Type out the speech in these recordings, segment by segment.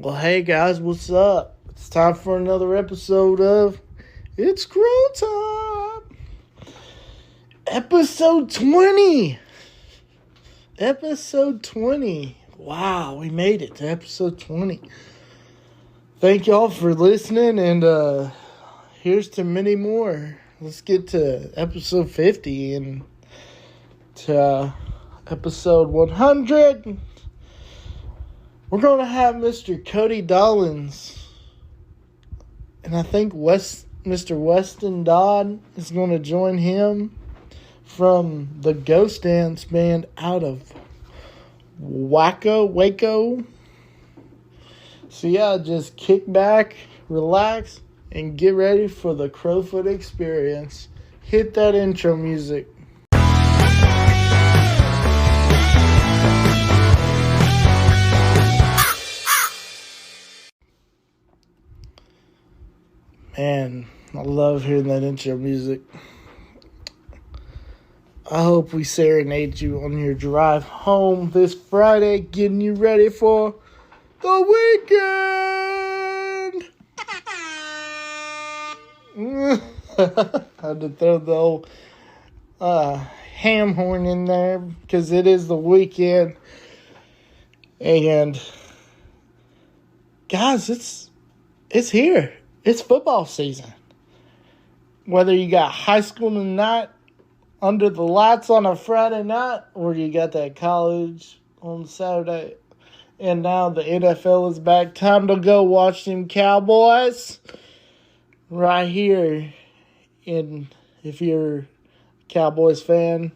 Well, hey guys, what's up? It's time for another episode of It's Grow Time. Episode 20. Episode 20. Wow, we made it to episode 20. Thank y'all for listening, and here's to many more. Let's get to episode 50 and to episode 100. We're going to have Mr. Cody Dollins, and I think Mr. Weston Dodd is going to join him from the Ghost Dance band out of Waco. So yeah, just kick back, relax, and get ready for the Crowfoot experience. Hit that intro music. Man, I love hearing that intro music. I hope we serenade you on your drive home this Friday, getting you ready for the weekend. I had to throw the old ham horn in there because it is the weekend. And guys, it's here. It's football season. Whether you got high school tonight under the lights on a Friday night, or you got that college on Saturday, and now the NFL is back. Time to go watch them Cowboys right here. And if you're a Cowboys fan,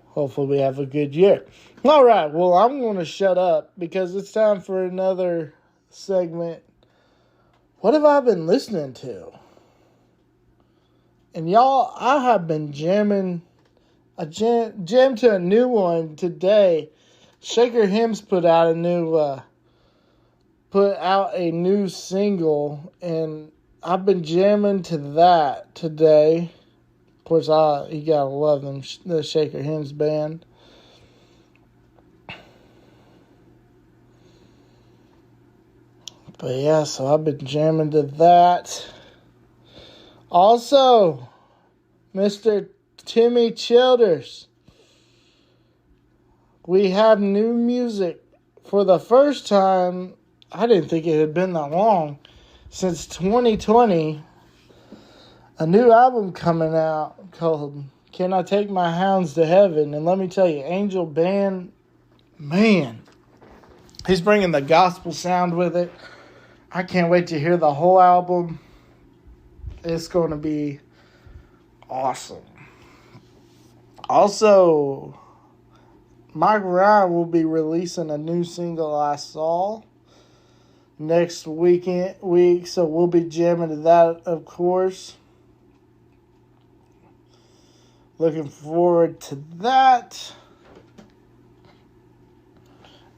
hopefully we have a good year. All right, well, I'm going to shut up because it's time for another segment. What have I been listening to? And y'all, I have been jamming. I jammed to a new one today. Shaker Hims put out a new single, and I've been jamming to that today. Of course, you gotta love them, the Shaker Hims band. But yeah, so I've been jamming to that. Also, Mr. Timmy Childers. We have new music for the first time. I didn't think it had been that long. Since 2020. A new album coming out called Can I Take My Hounds to Heaven? And let me tell you, Angel Band, man, he's bringing the gospel sound with it. I can't wait to hear the whole album. It's going to be awesome. Also, Mike Ryan will be releasing a new single, I Saw, next week, so we'll be jamming to that, of course. Looking forward to that,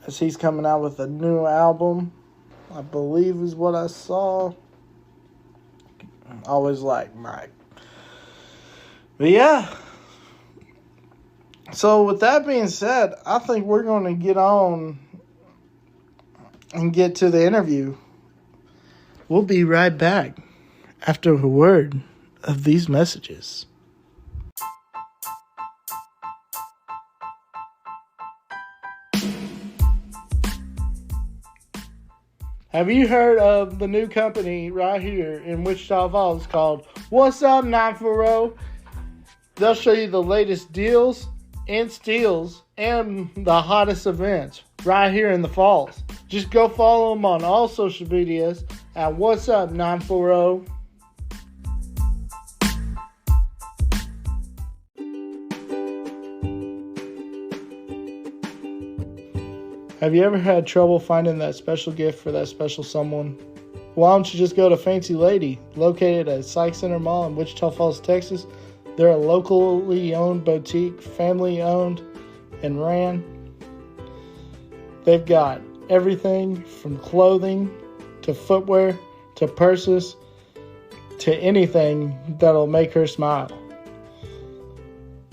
as he's coming out with a new album, I believe is what I saw. Always like Mike. But yeah. So with that being said, I think we're going to get on and get to the interview. We'll be right back after a word of these messages. Have you heard of the new company right here in Wichita Falls called What's Up 940? They'll show you the latest deals and steals and the hottest events right here in the Falls. Just go follow them on all social medias at What's Up 940. Have you ever had trouble finding that special gift for that special someone? Why don't you just go to Fancy Lady, located at Sykes Center Mall in Wichita Falls, Texas. They're a locally owned boutique, family owned and ran. They've got everything from clothing to footwear to purses to anything that'll make her smile.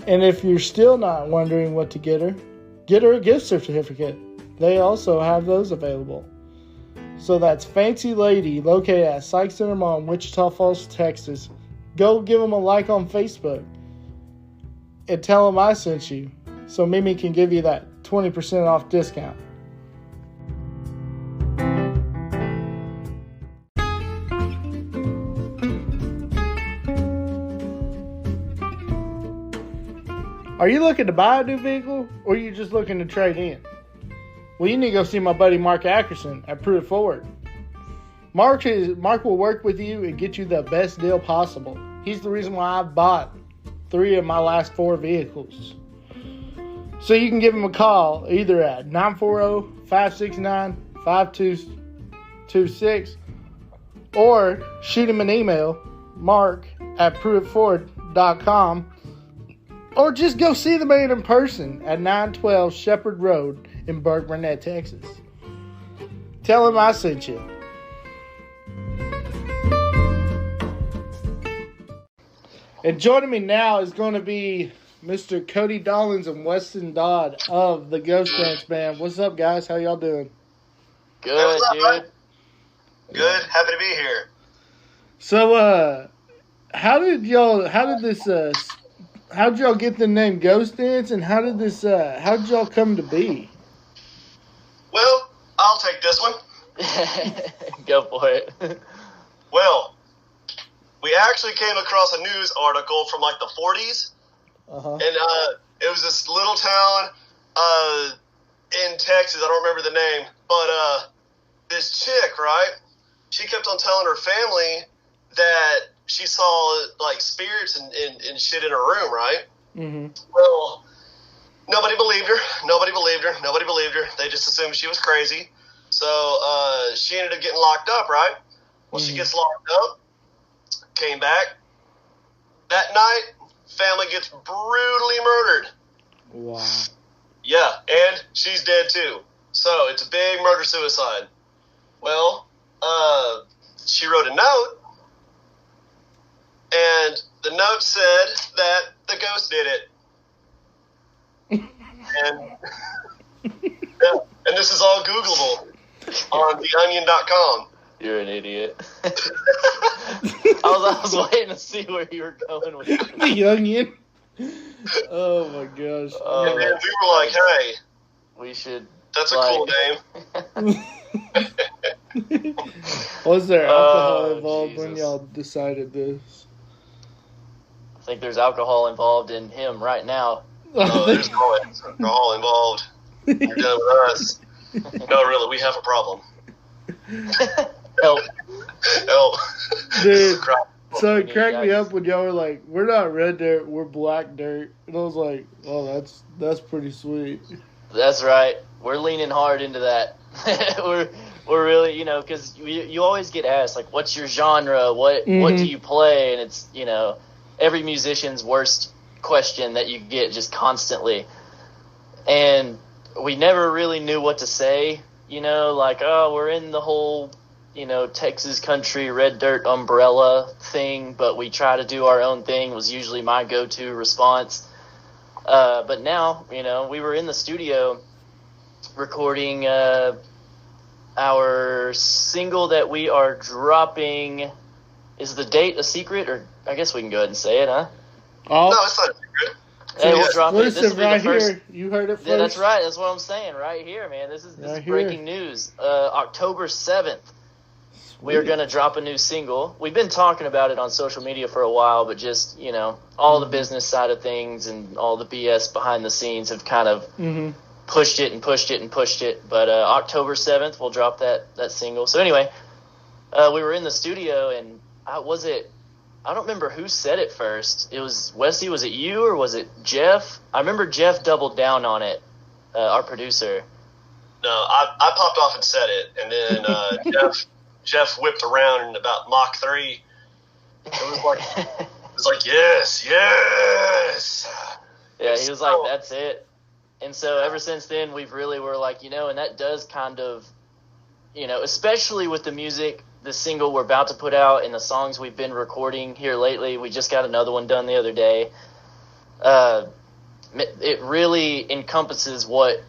And if you're still not wondering what to get her a gift certificate. They also have those available. So that's Fancy Lady, located at Sykes Center Mall in Wichita Falls, Texas. Go give them a like on Facebook and tell them I sent you, so Mimi can give you that 20% off discount. Are you looking to buy a new vehicle, or are you just looking to trade in? Well, you need to go see my buddy Mark Ackerson at Prove It Forward. Mark will work with you and get you the best deal possible. He's the reason why I bought 3 of my last 4 vehicles. So you can give him a call either at 940-569-5226 or shoot him an email, mark@proveitforward.com, or just go see the man in person at 912 Shepherd Road in Burke Burnett, Texas. Tell him I sent you. And joining me now is going to be Mr. Cody Dollins and Weston Dodd of the Ghost Dance Band. What's up, guys? How y'all doing? Good, what's up, dude. Bud? Good. Happy to be here. So, how'd y'all get the name Ghost Dance, and how did y'all come to be? Well, I'll take this one. Go for it. Well, we actually came across a news article from like the 40s. Uh-huh. And it was this little town in Texas. I don't remember the name. But this chick, right, she kept on telling her family that she saw like spirits and shit in her room, right? Mm-hmm. Well, nobody believed her. They just assumed she was crazy. So she ended up getting locked up, right? Well, she gets locked up, came back. That night, family gets brutally murdered. Wow. Yeah, and she's dead too. So it's a big murder-suicide. Well, she wrote a note, and the note said that the ghost did it. And yeah, and this is all Googleable on theonion.com. You're an idiot. I was waiting to see where you were going with it. The Onion. Oh my gosh. And then we were like, hey, we should. That's a cool name. Was there alcohol involved when y'all decided this? I think there's alcohol involved in him right now. Oh, there's alcohol involved. You're done with us. No, really, we have a problem. Help. Dude, so it cracked me up when y'all were like, we're not red dirt, we're black dirt. And I was like, oh, that's pretty sweet. That's right. We're leaning hard into that. we're really, because you always get asked, like, what's your genre? What do you play? And it's, every musician's worst question that you get just constantly. And we never really knew what to say, like, oh, we're in the whole, Texas country red dirt umbrella thing, but we try to do our own thing was usually my go-to response. But now, we were in the studio recording our single that we are dropping. Is the date a secret, or I guess we can go ahead and say it, huh? Oh, no, it's not a secret. Hey, we'll drop it. This will be right the first. Here. You heard it first. Yeah, that's right. That's what I'm saying right here, man. This is breaking news. October 7th. We are going to drop a new single. We've been talking about it on social media for a while, but just, all the business side of things and all the BS behind the scenes have kind of pushed it. But October 7th, we'll drop that single. So anyway, we were in the studio, and I don't remember who said it first. It was Wesley. Was it you or was it Jeff? I remember Jeff doubled down on it, our producer. No, I popped off and said it, and then Jeff whipped around in about Mach 3. It was like, yes. Yeah, he was like, that's it. And so ever since then, we've really were like, and that does kind of, especially with the music, the single we're about to put out and the songs we've been recording here lately. We just got another one done the other day. It really encompasses what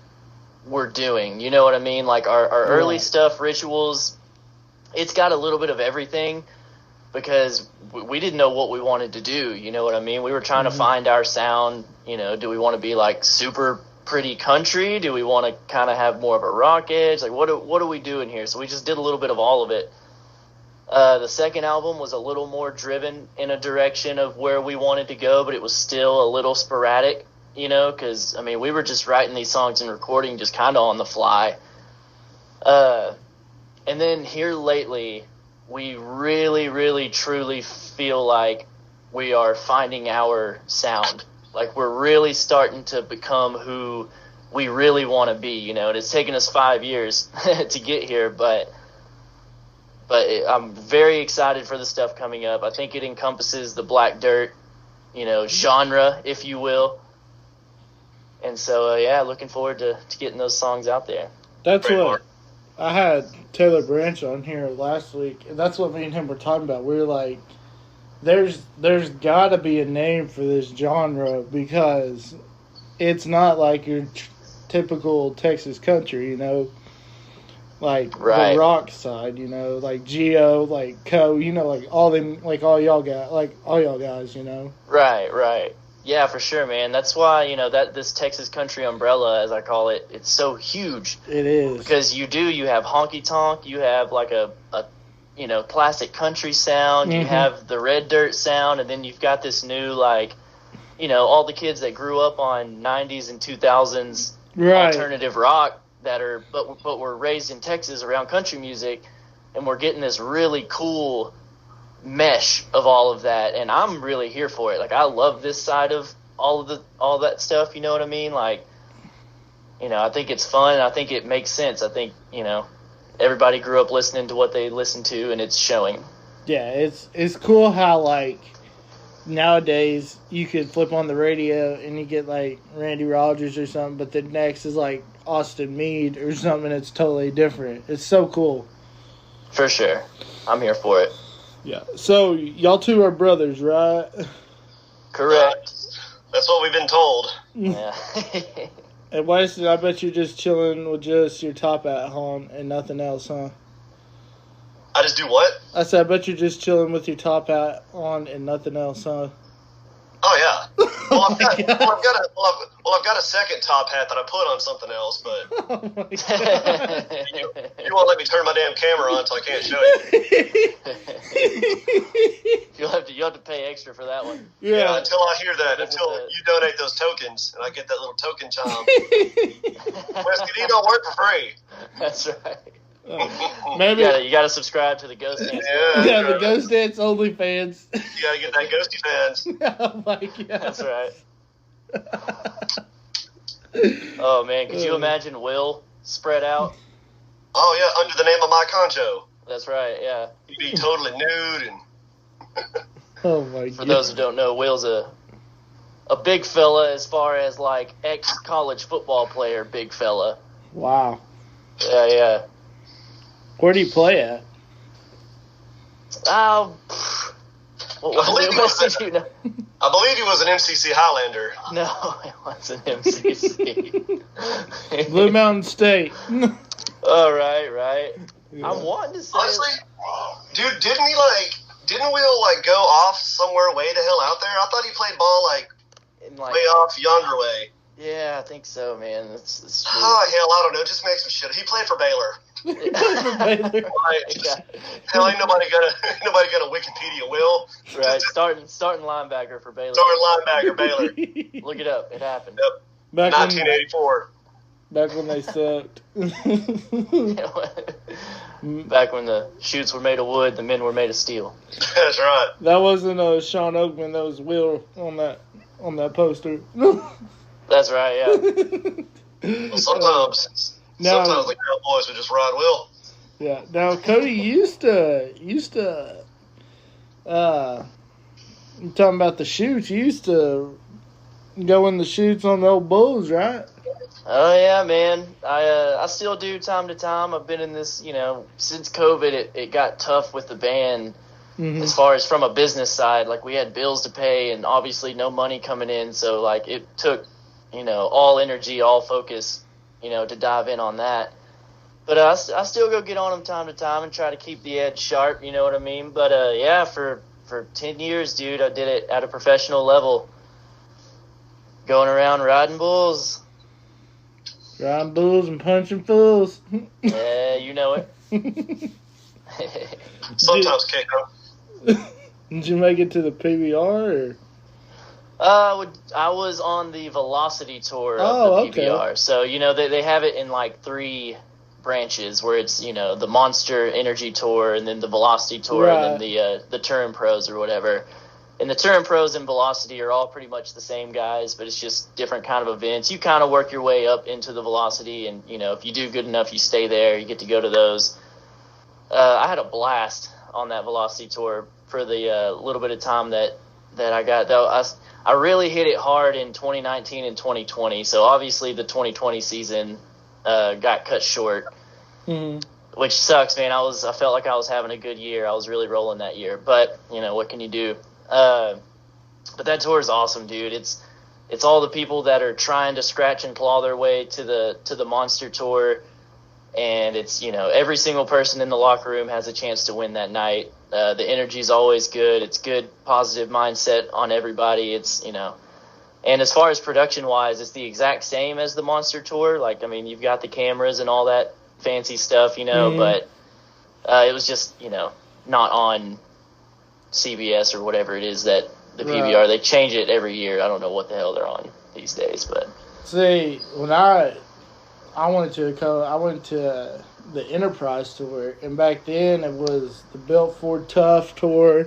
we're doing. You know what I mean? Like our early stuff, Rituals, it's got a little bit of everything because we didn't know what we wanted to do. You know what I mean? We were trying to find our sound. You know, do we want to be like super pretty country? Do we want to kind of have more of a rock edge? Like, what are we doing here? So we just did a little bit of all of it. The second album was a little more driven in a direction of where we wanted to go, but it was still a little sporadic, you know, because, I mean, we were just writing these songs and recording just kind of on the fly. And then here lately, we really, really, truly feel like we are finding our sound. Like, we're really starting to become who we really want to be, you know. And it's taken us 5 years to get here, but I'm very excited for the stuff coming up. I think it encompasses the Black Dirt, you know, genre, if you will. And so, yeah, looking forward to getting those songs out there. That's what I had Taylor Branch on here last week, and that's what me and him were talking about. We were like, there's got to be a name for this genre because it's not like your typical Texas country, you know. Like the rock side, you know, like Geo, like Co, you know, like all them, like all y'all guys, you know. Right. Yeah, for sure, man. That's why, you know, that this Texas country umbrella, as I call it, it's so huge. It is because you have honky tonk, you have like a you know, classic country sound, you have the red dirt sound, and then you've got this new, like, you know, all the kids that grew up on 90s and 2000s alternative rock. But we're raised in Texas around country music, and we're getting this really cool mesh of all of that, and I'm really here for it. Like, I love this side of all that stuff, you know what I mean? Like, you know, I think it's fun, I think it makes sense. I think, you know, everybody grew up listening to what they listened to, and it's showing. Yeah, it's cool how, like, nowadays you could flip on the radio and you get like Randy Rogers or something, but the next is like Austin Meade or something that's totally different. It's so cool. For sure. I'm here for it. Yeah. So y'all two are brothers, right? Correct. That's what we've been told. Yeah. And Weston, I bet you're just chilling with just your top hat on and nothing else, huh? I just do what? I said, I bet you're just chilling with your top hat on and nothing else, huh? Oh yeah. Well, I've got a second top hat that I put on something else, but Oh my God. you won't let me turn my damn camera on until I can't show you. You'll have to pay extra for that one. Yeah, until I hear that, until you donate those tokens and I get that little token chime. Westy, you don't work for free. That's right. Maybe you gotta subscribe to the Ghost Dance. Yeah, the Ghost Dance OnlyFans. You gotta get that Ghosty fans. Oh my God. That's right. Oh man, could you imagine Will spread out? Oh yeah, under the name of Mike Concho. That's right, yeah. He'd be totally nude and Oh my God. For those who don't know, Will's a big fella as far as like ex-college football player big fella. Wow. Yeah. Where do you play at? What was it? You know? I believe he was an MCC Highlander. No, it wasn't MCC. Blue Mountain State. All right. Yeah. I'm wanting to say. Honestly, dude, didn't Will like go off somewhere way the hell out there? I thought he played ball like way off yonder way. Yeah, I think so, man. It's hell, I don't know. Just make some shit. He played for Baylor. Hell, ain't nobody got a Wikipedia, Will. Right, starting linebacker for Baylor. Starting linebacker, Baylor. Look it up. It happened. Yep. 1984. Back when they sucked. Back when the chutes were made of wood, the men were made of steel. That's right. That wasn't Sean Oakman. That was Will on that poster. That's right. Yeah. Well, sometimes the Cowboys would just ride Will. Yeah. Now Cody used to you talking about the shoots. You used to go in the shoots on the old Bulls, right? Oh yeah, man. I still do time to time. I've been in this, you know, since COVID. It got tough with the band as far as from a business side. Like we had bills to pay and obviously no money coming in. So like it took, you know, all energy, all focus, you know, to dive in on that. But I still go get on them time to time and try to keep the edge sharp, you know what I mean? But yeah, for 10 years, dude, I did it at a professional level. Going around riding bulls. Riding bulls and punching fools. Yeah, you know it. Sometimes kick them. Did you make it to the PBR? Or? I was on the Velocity Tour of the PBR. Okay. So, you know, they have it in like 3 branches where it's, you know, the Monster Energy Tour and then the Velocity Tour and then the Touring Pros or whatever. And the Touring Pros and Velocity are all pretty much the same guys, but it's just different kind of events. You kind of work your way up into the Velocity, and, you know, if you do good enough, you stay there. You get to go to those. I had a blast on that Velocity Tour for the little bit of time that I got. Though I really hit it hard in 2019 and 2020. So obviously the 2020 season got cut short, which sucks, man. I felt like I was having a good year. I was really rolling that year, but you know, what can you do? But that tour is awesome, dude. It's all the people that are trying to scratch and claw their way to the Monster Tour, and it's, you know, every single person in the locker room has a chance to win that night. The energy is always good. It's good, positive mindset on everybody. It's, you know, and as far as production wise, it's the exact same as the Monster Tour. Like, I mean, you've got the cameras and all that fancy stuff, you know, but it was just, you know, not on CBS or whatever it is that the PBR, they change it every year. I don't know what the hell they're on these days, but see, when I went to the Enterprise Tour, and back then it was the Built Ford Tough Tour,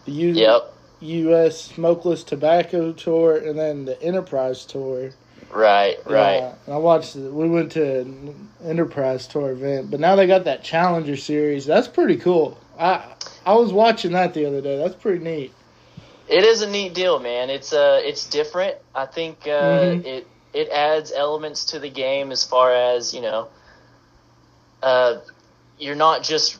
the U.S. Smokeless Tobacco Tour, and then the Enterprise Tour. Right. And I watched it. We went to an Enterprise Tour event, but now they got that Challenger Series. That's pretty cool. I was watching that the other day. That's pretty neat. It is a neat deal, man. It's different. I think it adds elements to the game as far as, you know, you're not just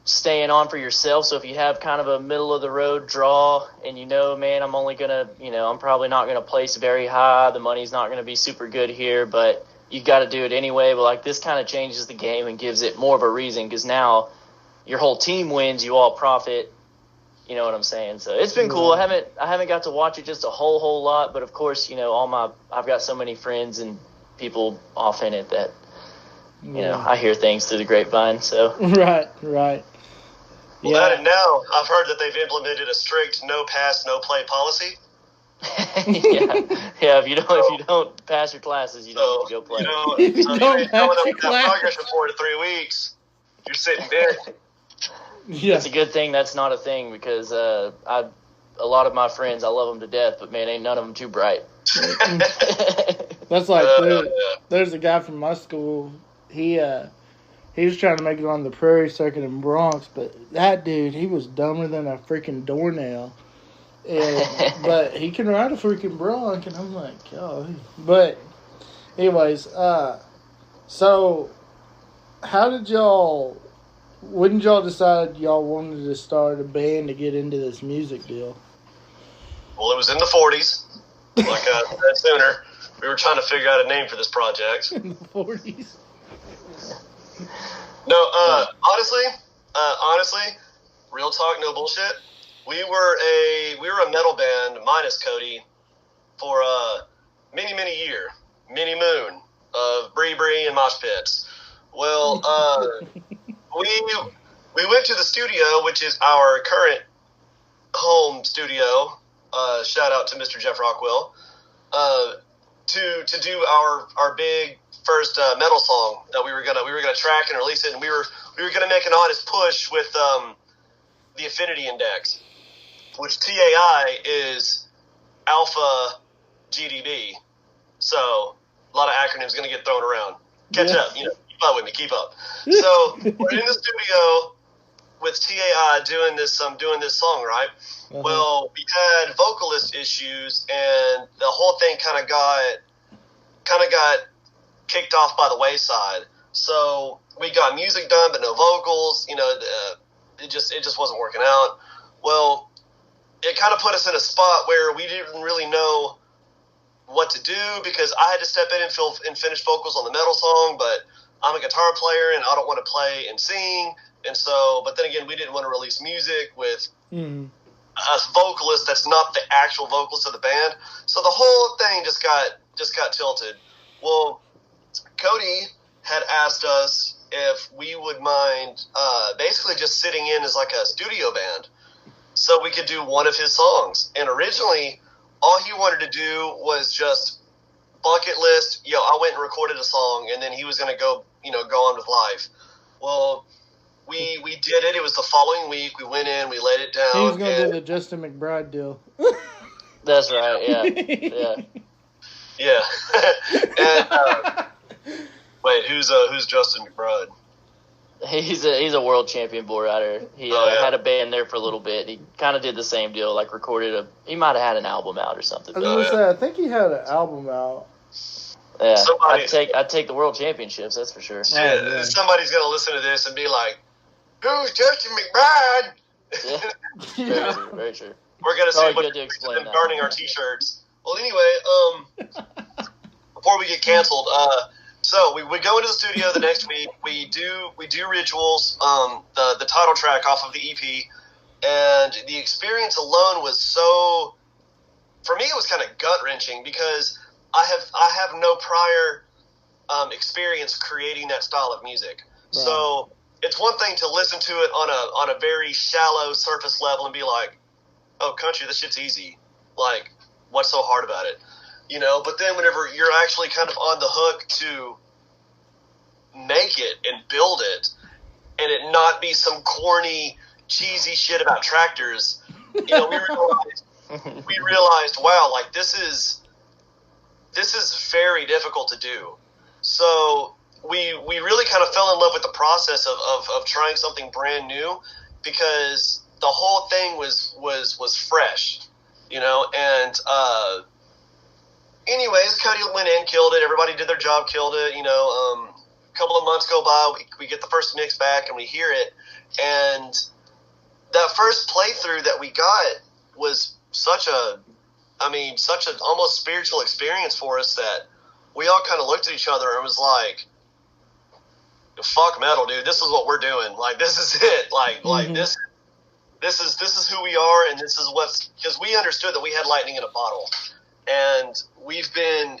staying on for yourself. So if you have kind of a middle of the road draw and, you know, man, I'm probably not going to place very high. The money's not going to be super good here, but you got to do it anyway. But like, this kind of changes the game and gives it more of a reason, because now your whole team wins, you all profit. You know what I'm saying? So it's been cool. I haven't got to watch it just a whole lot, but of course, you know, I've got so many friends and people off in it that, you know, I hear things through the grapevine. So right. Well, that, and now I've heard that they've implemented a strict no pass, no play policy. yeah. If you don't pass your classes, you don't get to go play. You don't pass your progress report in 3 weeks, you're sitting dead. Yeah. It's a good thing that's not a thing, because a lot of my friends, I love them to death, but man, ain't none of them too bright. That's like there's a guy from my school. He was trying to make it on the Prairie Circuit in Bronx, but that dude, he was dumber than a freaking doornail. But he can ride a freaking Bronc, and I'm like, oh. But anyways, so when did y'all decide y'all wanted to start a band to get into this music deal? Well, it was in the 40s. Like I said sooner, we were trying to figure out a name for this project. In the 40s? No, honestly, real talk, no bullshit. We were a metal band minus Cody for many moon of Bree and mosh pits. Well, we went to the studio, which is our current home studio. Shout out to Mr. Jeff Rockwell. To do our big first metal song that we were gonna track and release it, and we were gonna make an honest push with the Affinity Index, which TAI is Alpha GDB. So a lot of acronyms gonna get thrown around. Catch up, you know. Keep up. So we're in the studio with TAI doing this song, right? Uh-huh. Well, we had vocalist issues, and the whole thing kind of got kicked off by the wayside. So we got music done, but no vocals. You know, it just wasn't working out. Well, it kind of put us in a spot where we didn't really know what to do, because I had to step in and finish vocals on the metal song, but I'm a guitar player and I don't want to play and sing. And so, but then again, we didn't want to release music with a vocalist that's not the actual vocalist of the band. So the whole thing just got tilted. Well, Cody had asked us if we would mind basically just sitting in as like a studio band so we could do one of his songs. And originally, all he wanted to do was just bucket list, I went and recorded a song, and then he was going to go on with life. Well, we did it. It was the following week. We went in, we laid it down. He was going to do the Justin McBride deal. That's right, yeah. Yeah. And, wait, who's Justin McBride? He's a world champion bull rider. He had a band there for a little bit. He kind of did the same deal, like he might have had an album out or something. I think he had an album out. Yeah, I'd take the world championships, that's for sure. Yeah, somebody's gonna listen to this and be like, "Who's Justin McBride?" Yeah, very true. We're gonna see good to explain that. Burning our T-shirts. Well, anyway, before we get canceled, so we go into the studio the next week. We do Rituals, the title track off of the EP, and the experience alone was so. For me, it was kind of gut wrenching because I have no prior experience creating that style of music. Right. So it's one thing to listen to it on a very shallow surface level and be like, "Oh, country, this shit's easy. Like, what's so hard about it?" But then whenever you're actually kind of on the hook to make it and build it, and it not be some corny, cheesy shit about tractors, we realized, wow, like this is very difficult to do. So we really kind of fell in love with the process of trying something brand new because the whole thing was fresh, and anyways, Cody went in, killed it. Everybody did their job, killed it. A couple of months go by, we get the first mix back and we hear it, and that first playthrough that we got was such an almost spiritual experience for us that we all kind of looked at each other and was like, "Fuck metal, dude. This is what we're doing. Like, this is it. Like this is who we are, and this is because we understood that we had lightning in a bottle, and we've been,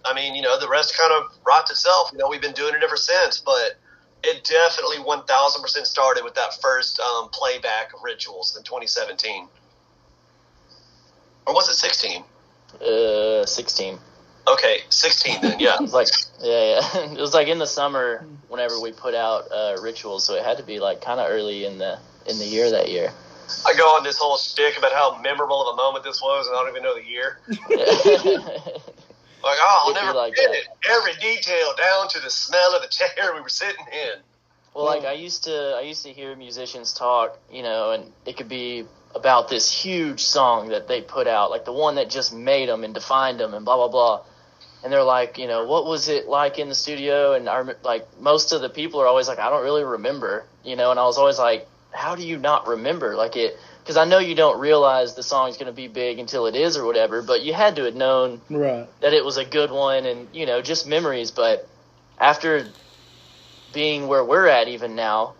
the rest kind of writes itself. We've been doing it ever since, but it definitely 1,000% started with that first playback of Rituals in 2017. Or was it 16? 16. Okay, 16 then, yeah. It was it was like in the summer whenever we put out Rituals, so it had to be like kind of early in the year that year. I go on this whole shtick about how memorable of a moment this was, and I don't even know the year. Like, I'll never forget it. Every detail down to the smell of the chair we were sitting in. Well, like I used to hear musicians talk, and it could be about this huge song that they put out, like the one that just made them and defined them and blah, blah, blah. And they're like, what was it like in the studio? And most of the people are always like, I don't really remember, and I was always like, how do you not remember? Like it, because I know you don't realize the song's going to be big until it is or whatever, but you had to have known that it was a good one and, just memories. But after being where we're at even now,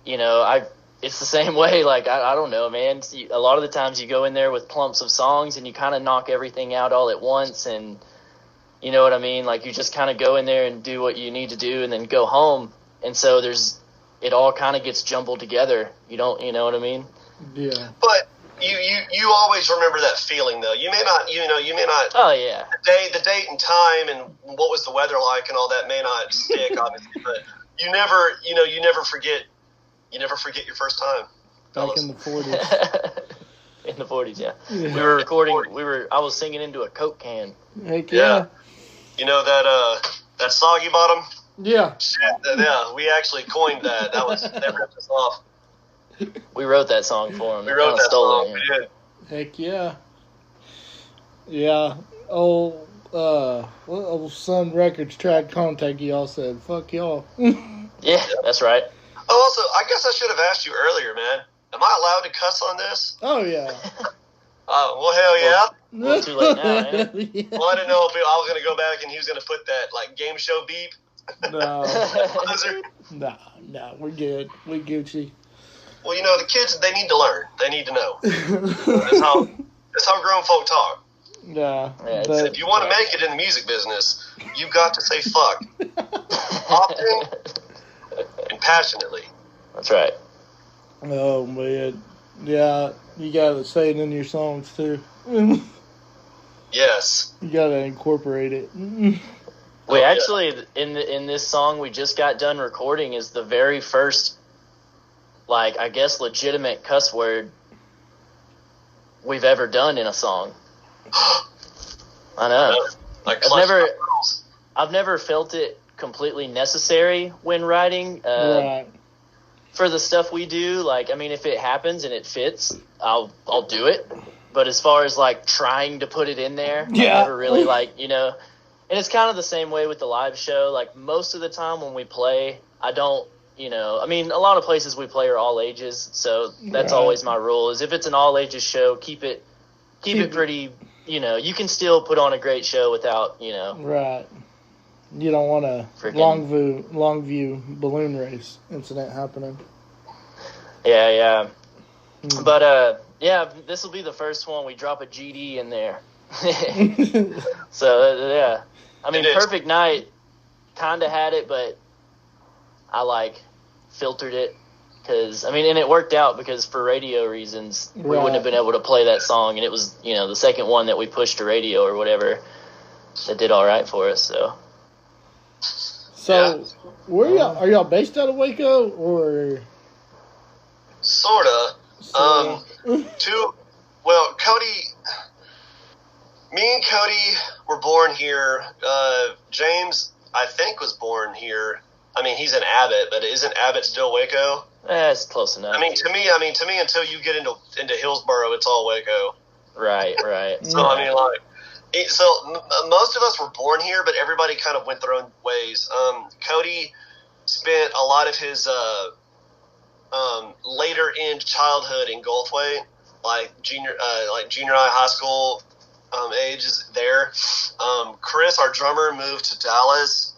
it's the same way. Like, I don't know, man. A lot of the times you go in there with clumps of songs and you kind of knock everything out all at once. And you know what I mean? Like, you just kind of go in there and do what you need to do and then go home. And so it all kind of gets jumbled together. You know what I mean? Yeah. But you always remember that feeling, though. You may not. Oh yeah. The date and time and what was the weather like and all that may not stick, obviously. But you never forget. You never forget your first time. Back in the 40s. In the 40s, yeah. We were recording. I was singing into a Coke can. Heck yeah. You know that soggy bottom. Yeah. Yeah, we actually coined that. They ripped us off. We wrote that song for him. We wrote that song. We did. Heck yeah. Yeah. Old Sun Records tried to contact y'all, said, fuck y'all. Yeah, that's right. Oh, also, I guess I should have asked you earlier, man. Am I allowed to cuss on this? Oh, yeah. Well, hell yeah. Well, too late now, man. Yeah. Well, I didn't know if I was going to go back and he was going to put that, like, game show beep. No. Blizzard. No, we're good. We Gucci. Well, you know, the kids, they need to learn. They need to know. That's how grown folk talk. Yeah. Yeah, If you want to make it in the music business, you've got to say fuck. Often and passionately. That's right. Oh, man. Yeah, you got to say it in your songs, too. Yes. You got to incorporate it. We actually, in this song we just got done recording, is the very first, like, I guess, legitimate cuss word we've ever done in a song. I know. Like I've never felt it completely necessary when writing. Right. For the stuff we do, like, I mean, if it happens and it fits, I'll do it. But as far as, like, trying to put it in there, Yeah. I never really, like, you know. And it's kind of the same way with the live show. Like, most of the time when we play, I don't, you know, I mean, a lot of places we play are all ages, so that's Right. always my rule, is if it's an all ages show, keep it pretty, you know, you can still put on a great show without, you know. Right. You don't want a Longview balloon race incident happening. Yeah. But, yeah, this will be the first one. We drop a GD in there. So, yeah. I mean, Perfect Night kind of had it, but I, like, filtered it. Because, I mean, and it worked out because for radio reasons, we wouldn't have been able to play that song. And it was, you know, the second one that we pushed to radio or whatever that did all right for us, so. So, where are y'all based out of Waco, or? Sorta. Me and Cody were born here. James, I think, was born here. I mean, he's in Abbott, but isn't Abbott still Waco? It's close enough. I mean, to me, until you get into Hillsboro, it's all Waco. Right. So, I mean, like, most of us were born here, but everybody kind of went their own ways. Cody spent a lot of his later end childhood in Gulfway, like junior high, high school ages there. Chris, our drummer, moved to Dallas.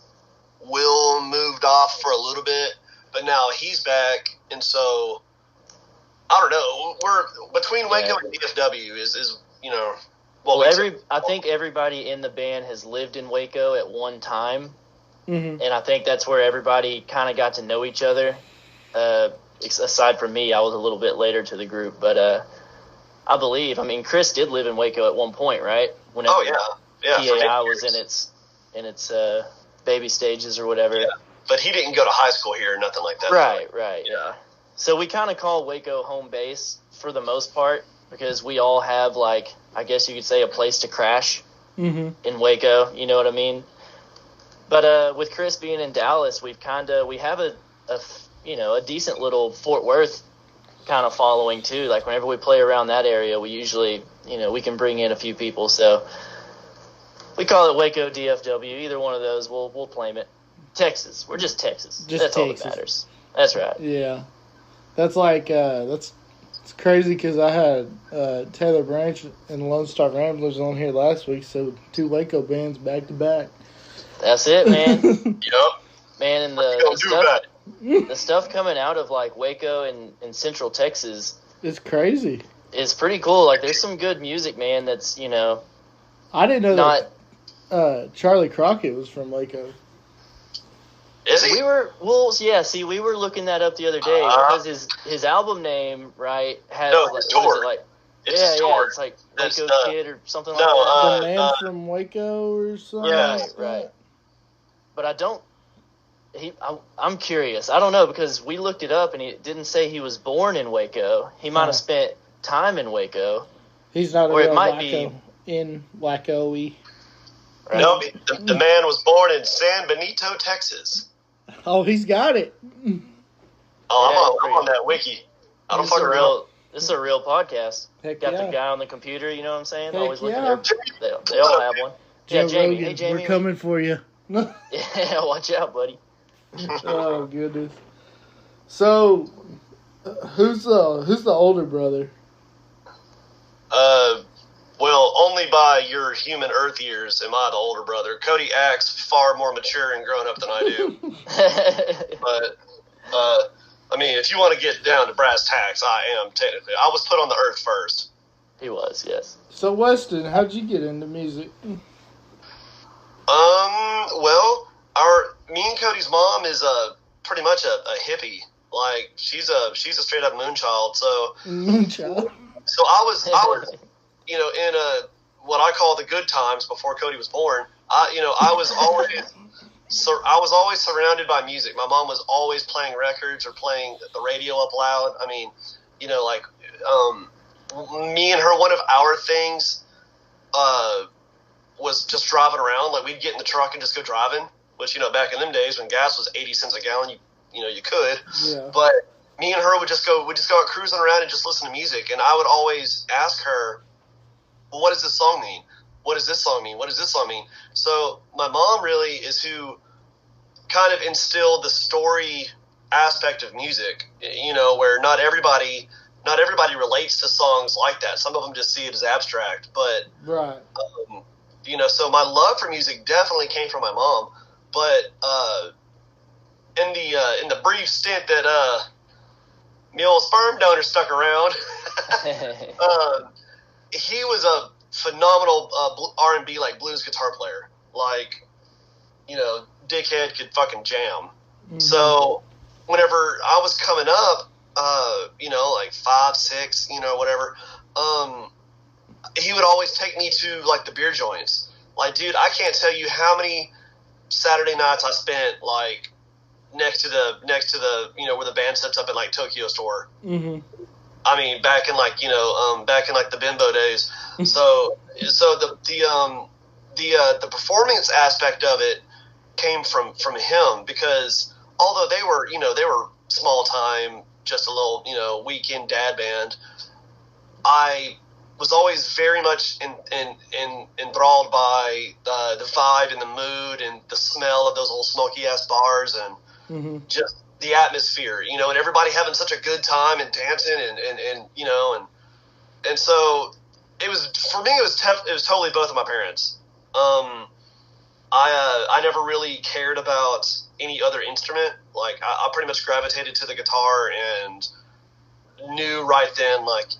Will moved off for a little bit, but now he's back, and so I don't know. We're between Waco and DFW is you know. Well, I think everybody in the band has lived in Waco at one time, and I think that's where everybody kind of got to know each other. Aside from me, I was a little bit later to the group, but I believe, I mean, Chris did live in Waco at one point, right? Whenever PAI was in its baby stages or whatever. Yeah, but he didn't go to high school here or nothing like that. Right. Yeah. So we kind of call Waco home base for the most part because we all have, like, I guess you could say, a place to crash in Waco. You know what I mean? But with Chris being in Dallas, we have a decent little Fort Worth kind of following too. Like whenever we play around that area, we usually, we can bring in a few people. So we call it Waco DFW. Either one of those, we'll claim it. Texas. We're just Texas. That's all that matters. That's right. Yeah. That's like, it's crazy because I had Taylor Branch and Lone Star Ramblers on here last week, so 2 Waco bands back to back. That's it, man. Yup. Man, and the stuff coming out of like Waco and Central Texas, it's crazy. It's pretty cool. Like there's some good music, man. That's I didn't know that Charlie Crockett was from Waco. Is he? We were looking that up the other day because his album name, right, has his tour. It's like Waco Kid or something like that. The Man from Waco or something. Yeah, right. But I'm curious. I don't know because we looked it up and it didn't say he was born in Waco. He might have spent time in Waco. He's not a or real it might Waco in Waco-y. Right? No, the man was born in San Benito, Texas. Oh, he's got it. Oh, I'm on that wiki. I don't fuck around. This is a real podcast. Heck got yeah. the guy on the computer, you know what I'm saying? Heck Always looking yeah. there. They all have one. Joe Jamie. Rogan, Hey, Jamie. we're coming for you. Yeah, watch out, buddy. Oh, goodness. So, who's the older brother? Well, only by your human Earth years am I the older brother. Cody acts far more mature and grown up than I do. But, I mean, if you want to get down to brass tacks, I am technically. I was put on the Earth first. He was, yes. So, Weston, how'd you get into music? Well, me and Cody's mom is pretty much a hippie. Like, she's a straight up moonchild. So Moonchild. So I was in what I call the good times before Cody was born. I was always surrounded by music. My mom was always playing records or playing the radio up loud. I mean, me and her, one of our things was just driving around. Like, we'd get in the truck and just go driving, which, back in them days when gas was 80 cents a gallon, you could. Yeah. But me and her would just go out cruising around and just listen to music. And I would always ask her, well, what does this song mean? What does this song mean? What does this song mean? So my mom really is who kind of instilled the story aspect of music, where not everybody relates to songs like that. Some of them just see it as abstract, but right. So my love for music definitely came from my mom. But in the brief stint that the old sperm donor stuck around, he was a phenomenal R&B like blues guitar player. Like, dickhead could fucking jam. Mm-hmm. So whenever I was coming up, like 5, 6, whatever, he would always take me to like the beer joints. Like, dude, I can't tell you how many Saturday nights I spent like next to the where the band sets up in like Tokyo Store. Mm-hmm. I mean, back in like the bimbo days. So the performance aspect of it came from him, because although they were small time, just a little weekend dad band, I was always very much enthralled by the vibe and the mood and the smell of those old smoky ass bars and mm-hmm. just the atmosphere, and everybody having such a good time and dancing and so it was, for me, it was totally both of my parents. I never really cared about any other instrument. Like, I pretty much gravitated to the guitar and knew right then, like,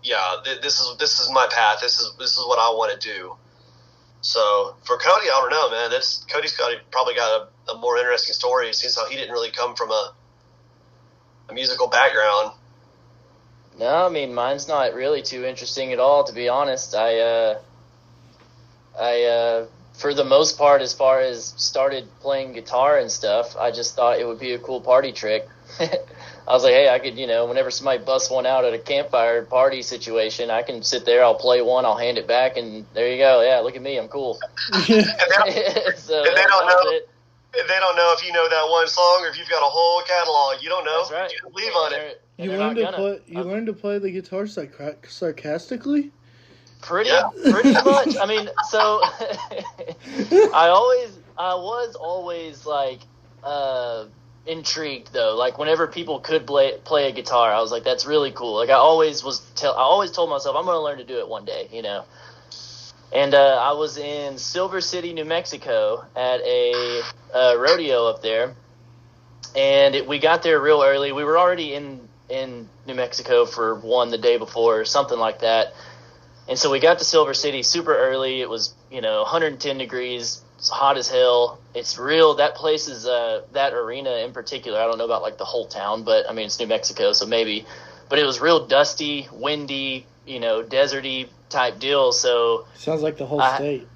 yeah, this is my path. This is what I want to do. So for Cody, I don't know, man. Cody's probably got a more interesting story, since how he didn't really come from a musical background. No, I mean, mine's not really too interesting at all, to be honest. I for the most part, as far as started playing guitar and stuff, I just thought it would be a cool party trick. I was like, hey, I could, whenever somebody busts one out at a campfire party situation, I can sit there, I'll play one, I'll hand it back, and there you go. Yeah, look at me, I'm cool. And they don't know if you know that one song or if you've got a whole catalog. You don't know. That's right. You can leave on it. You learned to play the guitar sarcastically? Pretty much. I mean, so I was always like intrigued though. Like, whenever people could play a guitar, I was like, that's really cool. Like, I always told myself I'm going to learn to do it one day, And I was in Silver City, New Mexico at a rodeo up there, and we got there real early. We were already in New Mexico for the day before or something like that. And so we got to Silver City super early. It was, 110 degrees. It's hot as hell. It's real. That place is, that arena in particular, I don't know about like the whole town, but I mean, it's New Mexico, so maybe. But it was real dusty, windy, deserty type deal. So sounds like the whole state.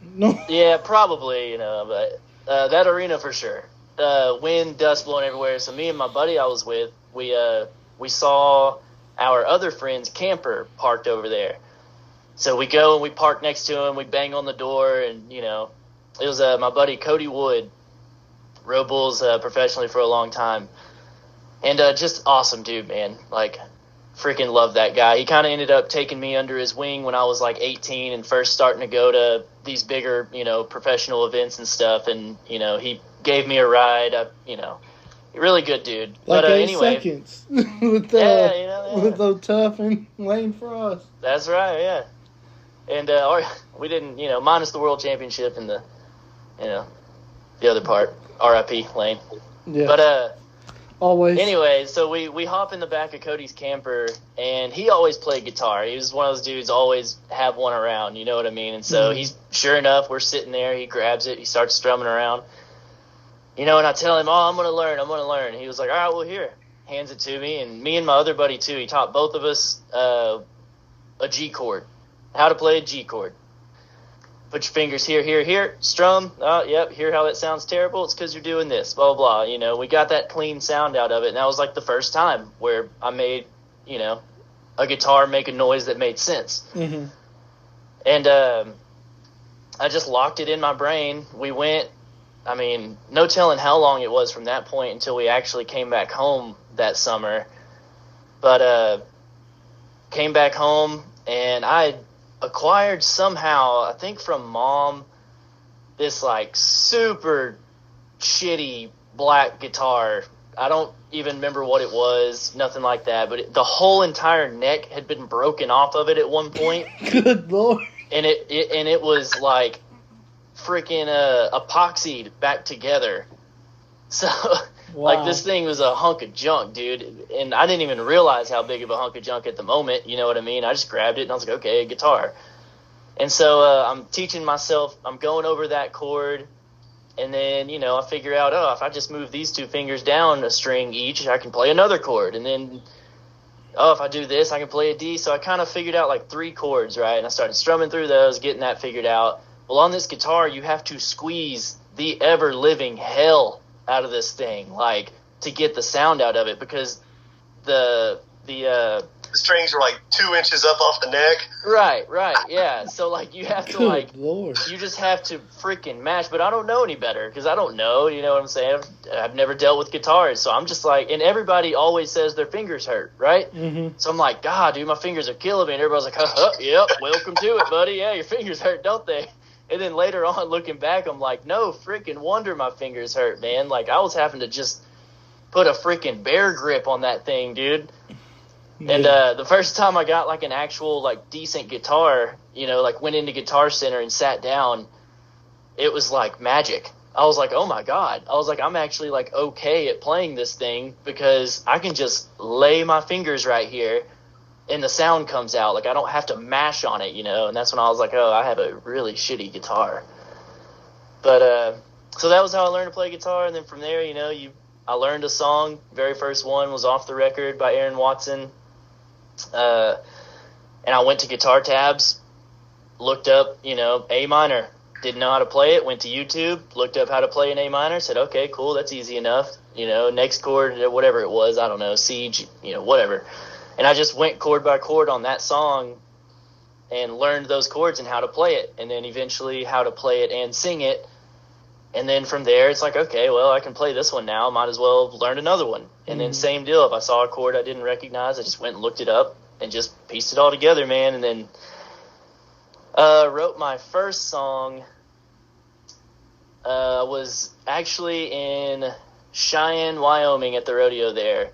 Yeah, probably, but that arena for sure. Wind, dust blowing everywhere. So me and my buddy I was with, we saw our other friend's camper parked over there. So we go and we park next to him. We bang on the door, and it was my buddy Cody Wood, rode bulls professionally for a long time, and just awesome dude, man. Like, freaking love that guy. He kind of ended up taking me under his wing when I was like 18 and first starting to go to these bigger, professional events and stuff. And, he gave me a ride. Really good dude. Like but 8 anyway, seconds with the Tough and Lane Frost. That's right. Yeah. And we didn't, minus the world championship and the other part, RIP Lane. Yeah. But always. Anyway, so we hop in the back of Cody's camper, and he always played guitar. He was one of those dudes always have one around, you know what I mean? And so he's, sure enough, we're sitting there, he grabs it, he starts strumming around. And I tell him, I'm going to learn. He was like, all right, well, here. Hands it to me, and me and my other buddy, too, he taught both of us a G chord, how to play a G chord. Put your fingers here, strum. Oh, yep, hear how that sounds terrible? It's because you're doing this, blah, blah, blah. We got that clean sound out of it, and that was like the first time where I made, a guitar make a noise that made sense. Mm-hmm. And I just locked it in my brain. We went, no telling how long it was from that point until we actually came back home that summer. But came back home, and I acquired somehow, I think from Mom, this like super shitty black guitar. I don't even remember what it was, nothing like that, but the whole entire neck had been broken off of it at one point. Good Lord. And it was like freaking epoxied back together. So like this thing was a hunk of junk, dude. And I didn't even realize how big of a hunk of junk at the moment, you know what I mean? I just grabbed it and I was like, okay, guitar. And so I'm teaching myself, I'm going over that chord, and then, I figure out, if I just move these two fingers down a string each, I can play another chord. And then, if I do this, I can play a D. So I kind of figured out like 3 chords, right? And I started strumming through those, getting that figured out. Well, on this guitar, you have to squeeze the ever-living hell out of this thing, like, to get the sound out of it, because the strings are like 2 inches up off the neck. Right, yeah. So like you have to Lord. You just have to freaking mash. But I don't know any better because I don't know. You know what I'm saying? I've never dealt with guitars, so I'm just like. And everybody always says their fingers hurt, right? Mm-hmm. So I'm like, God, dude, my fingers are killing me. And everybody's like, yep, welcome to it, buddy. Yeah, your fingers hurt, don't they? And then later on, looking back, I'm like, no freaking wonder my fingers hurt, man. Like I was having to just put a freaking bear grip on that thing, dude. And the first time I got like an actual like decent guitar, like went into Guitar Center and sat down, it was like magic. I was like, oh my God. I was like, I'm actually like okay at playing this thing because I can just lay my fingers right here and the sound comes out. Like I don't have to mash on it, and that's when I was like, oh, I have a really shitty guitar. But so that was how I learned to play guitar. And then from there, I learned a song. Very first one was Off the Record by Aaron Watson. And I went to Guitar Tabs, looked up, A minor, didn't know how to play it, went to YouTube, looked up how to play an A minor, said, okay, cool, that's easy enough, next chord, whatever it was, I don't know, Siege, whatever. And I just went chord by chord on that song and learned those chords and how to play it, and then eventually how to play it and sing it. And then from there, it's like, okay, well, I can play this one now. Might as well learn another one. And then same deal. If I saw a chord I didn't recognize, I just went and looked it up and just pieced it all together, man. And then wrote my first song. Was actually in Cheyenne, Wyoming at the rodeo there.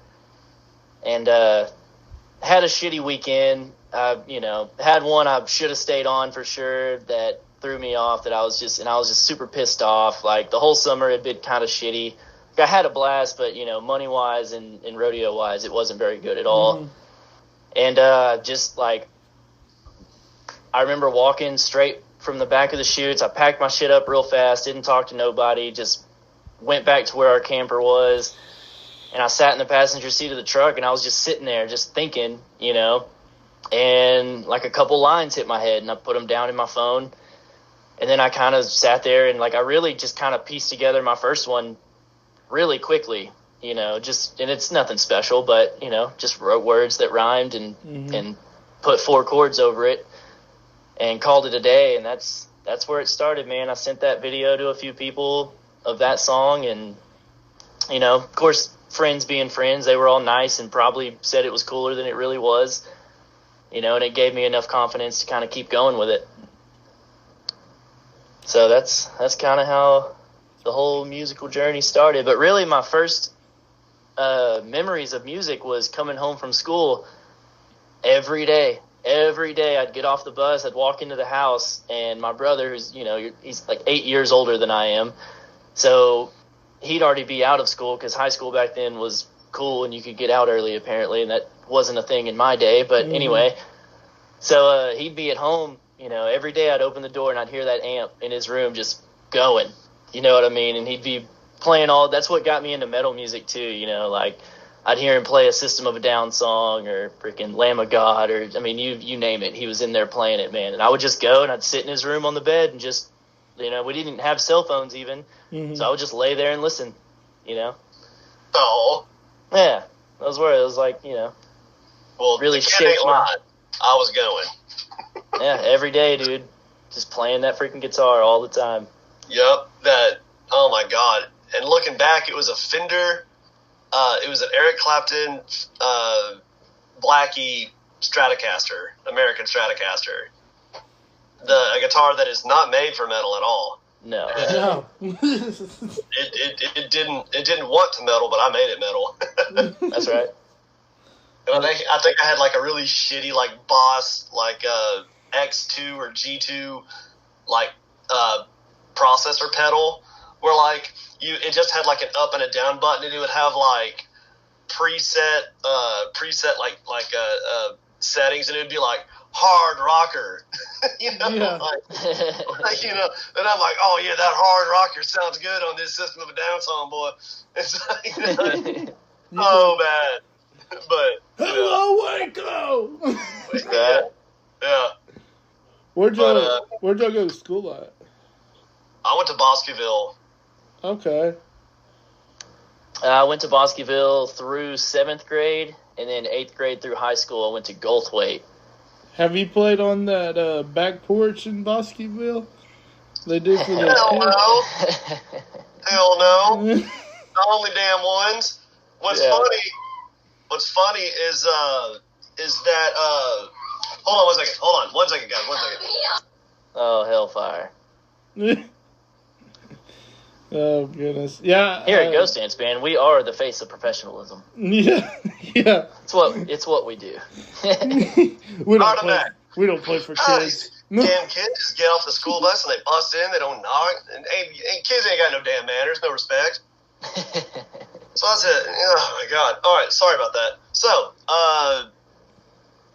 And had a shitty weekend. Had one I should have stayed on for sure that threw me off, that I was just super pissed off. Like the whole summer had been kind of shitty. Like, I had a blast, but money wise and rodeo wise, it wasn't very good at all. And just like, I remember walking straight from the back of the chutes. I packed my shit up real fast, didn't talk to nobody, just went back to where our camper was, and I sat in the passenger seat of the truck, and I was just sitting there just thinking, and like a couple lines hit my head, and I put them down in my phone. And then I kind of sat there and like I really just kind of pieced together my first one really quickly, and it's nothing special, but just wrote words that rhymed and put 4 chords over it and called it a day. And that's where it started, man. I sent that video to a few people of that song, and of course, friends being friends, they were all nice and probably said it was cooler than it really was, and it gave me enough confidence to kind of keep going with it. So that's kind of how the whole musical journey started. But really, my first memories of music was coming home from school every day, every day I'd get off the bus, I'd walk into the house, and my brother, who's, he's like 8 years older than I am, so he'd already be out of school because high school back then was cool and you could get out early apparently, and that wasn't a thing in my day. But anyway, so he'd be at home. Every day I'd open the door and I'd hear that amp in his room just going. You know what I mean? And he'd be playing that's what got me into metal music too. Like I'd hear him play a System of a Down song or freaking Lamb of God, or you name it. He was in there playing it, man. And I would just go and I'd sit in his room on the bed and just, we didn't have cell phones even, so I would just lay there and listen. Oh. Yeah, that was where it was like, well, really shaped my. I was going. Yeah, every day, dude, just playing that freaking guitar all the time. Yep, oh my God. And looking back, it was a Fender, it was an Eric Clapton, Blackie Stratocaster, American Stratocaster. A guitar that is not made for metal at all. No. It didn't want to metal, but I made it metal. That's right. And I think I had like a really shitty like Boss like X2 or G2 like processor pedal where like it just had like an up and a down button, and it would have like preset like settings, and it would be like hard rocker. Yeah. And I'm like, oh yeah, that hard rocker sounds good on this System of a Down song, boy. It's like, oh man. But hello, Waco. Yeah. Where'd y'all go to school at? I went to Bosqueville. Okay. I went to Bosqueville through 7th grade, and then 8th grade through high school I went to Goldthwaite. Have you played on that back porch in Bosqueville? They do for the Hell no. Hell no. Not only damn ones. What's funny is that hold on one second guys, 1 second. Oh, hellfire. Oh goodness. Yeah. Here at Ghost Dance Band, we are the face of professionalism. Yeah. It's what we do. we don't play for kids. Damn kids just get off the school bus and they bust in, they don't knock, and kids ain't got no damn manners, no respect. So that's it. Oh my God. All right, sorry about that. So,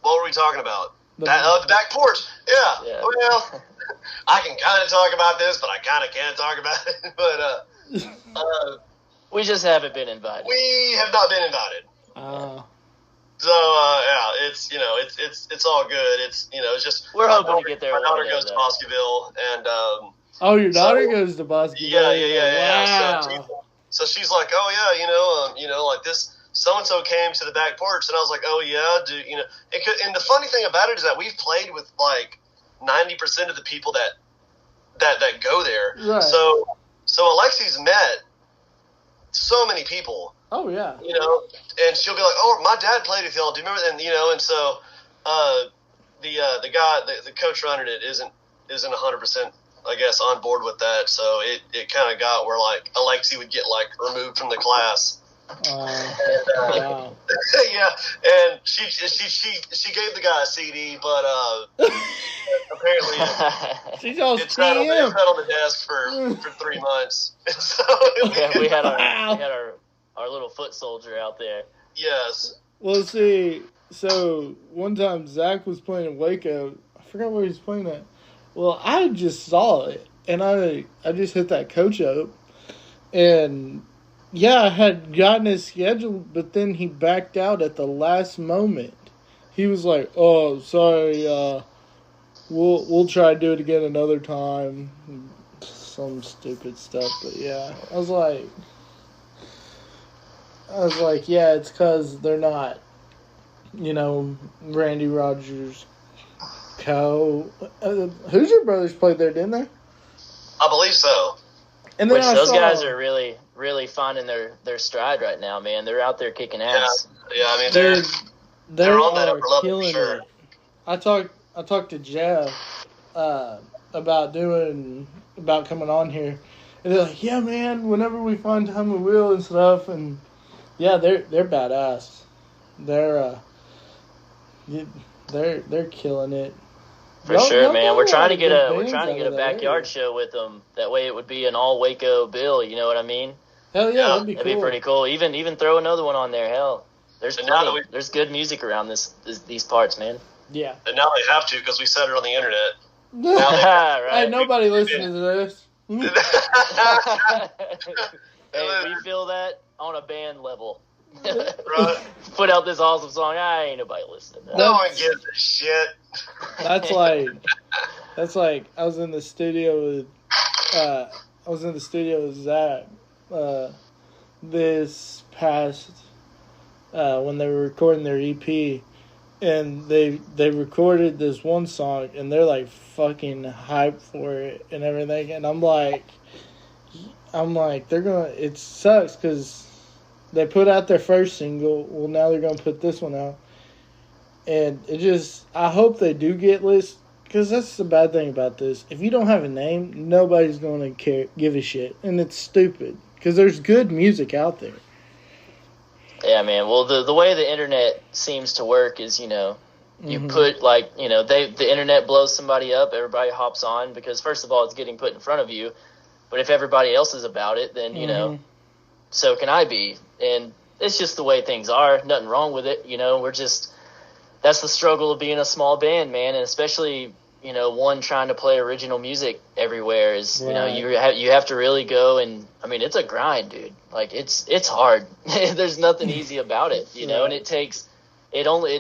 what were we talking about? The back porch. Yeah. Well, I can kind of talk about this, but I kind of can't talk about it. But we just haven't been invited. We have not been invited. So yeah, it's all good. It's it's just we're hoping to get there. My daughter goes to Bosqueville, and your daughter goes to Bosqueville. Yeah. Wow. So she's like, oh yeah, like this so-and-so came to the back porch, and I was like, oh yeah, and the funny thing about it is that we've played with like 90% of the people that go there. Right. So Alexi's met so many people. Oh yeah. And she'll be like, oh, my dad played with y'all. Do you remember? And and so the guy, the coach running it isn't 100%. I guess on board with that, so it kind of got where like Alexi would get like removed from the class. Wow. Yeah, and she gave the guy a CD, but apparently she's all it sat on the desk for 3 months. So we had our little foot soldier out there. Yes. Well, see, so one time Zach was playing in Waco. I forgot where he was playing at. Well, I just saw it, and I just hit that coach up, and yeah, I had gotten his schedule, but then he backed out at the last moment. He was like, "Oh, sorry, we'll try to do it again another time." Some stupid stuff, but yeah, I was like, yeah, it's because they're not, Randy Rogers. Who's your brothers played there, didn't they? I believe so. And then those guys are really, really finding their stride right now, man. They're out there kicking ass. Yeah. I mean, they're on that upper level for sure. I talked to Jeff about coming on here, and they're like, "Yeah, man. Whenever we find time, we will and stuff." And yeah, they're badass. They're They're killing it. For sure, man. We're trying to get a backyard backyard show with them. That way, it would be an all Waco bill. You know what I mean? Hell yeah, that'd be cool. That'd be pretty cool. Even throw another one on there. Hell, there's plenty. There's good music around these parts, man. Yeah. And now they have to because we said it on the internet. Right. Hey, nobody listens to this. Hey, we feel that on a band level. Right. Put out this awesome song. Ain't nobody listening. No one gives a shit. That's like I was in the studio with Zach this past when they were recording their EP, and they recorded this one song, and they're like fucking hyped for it and everything, and I'm like it sucks because they put out their first single. Well, now they're gonna put this one out, and I hope they do get lists, because that's the bad thing about this. If you don't have a name, nobody's gonna give a shit, and it's stupid because there's good music out there. Yeah, man. Well, the way the internet seems to work is, you put the internet blows somebody up, everybody hops on, because first of all, it's getting put in front of you. But if everybody else is about it, then, so can I be. And it's just the way things are. Nothing wrong with it. That's the struggle of being a small band, man. And especially, one trying to play original music everywhere is, right. You have to really go, and I mean, it's a grind, dude. Like it's hard. There's nothing easy about it, know, and it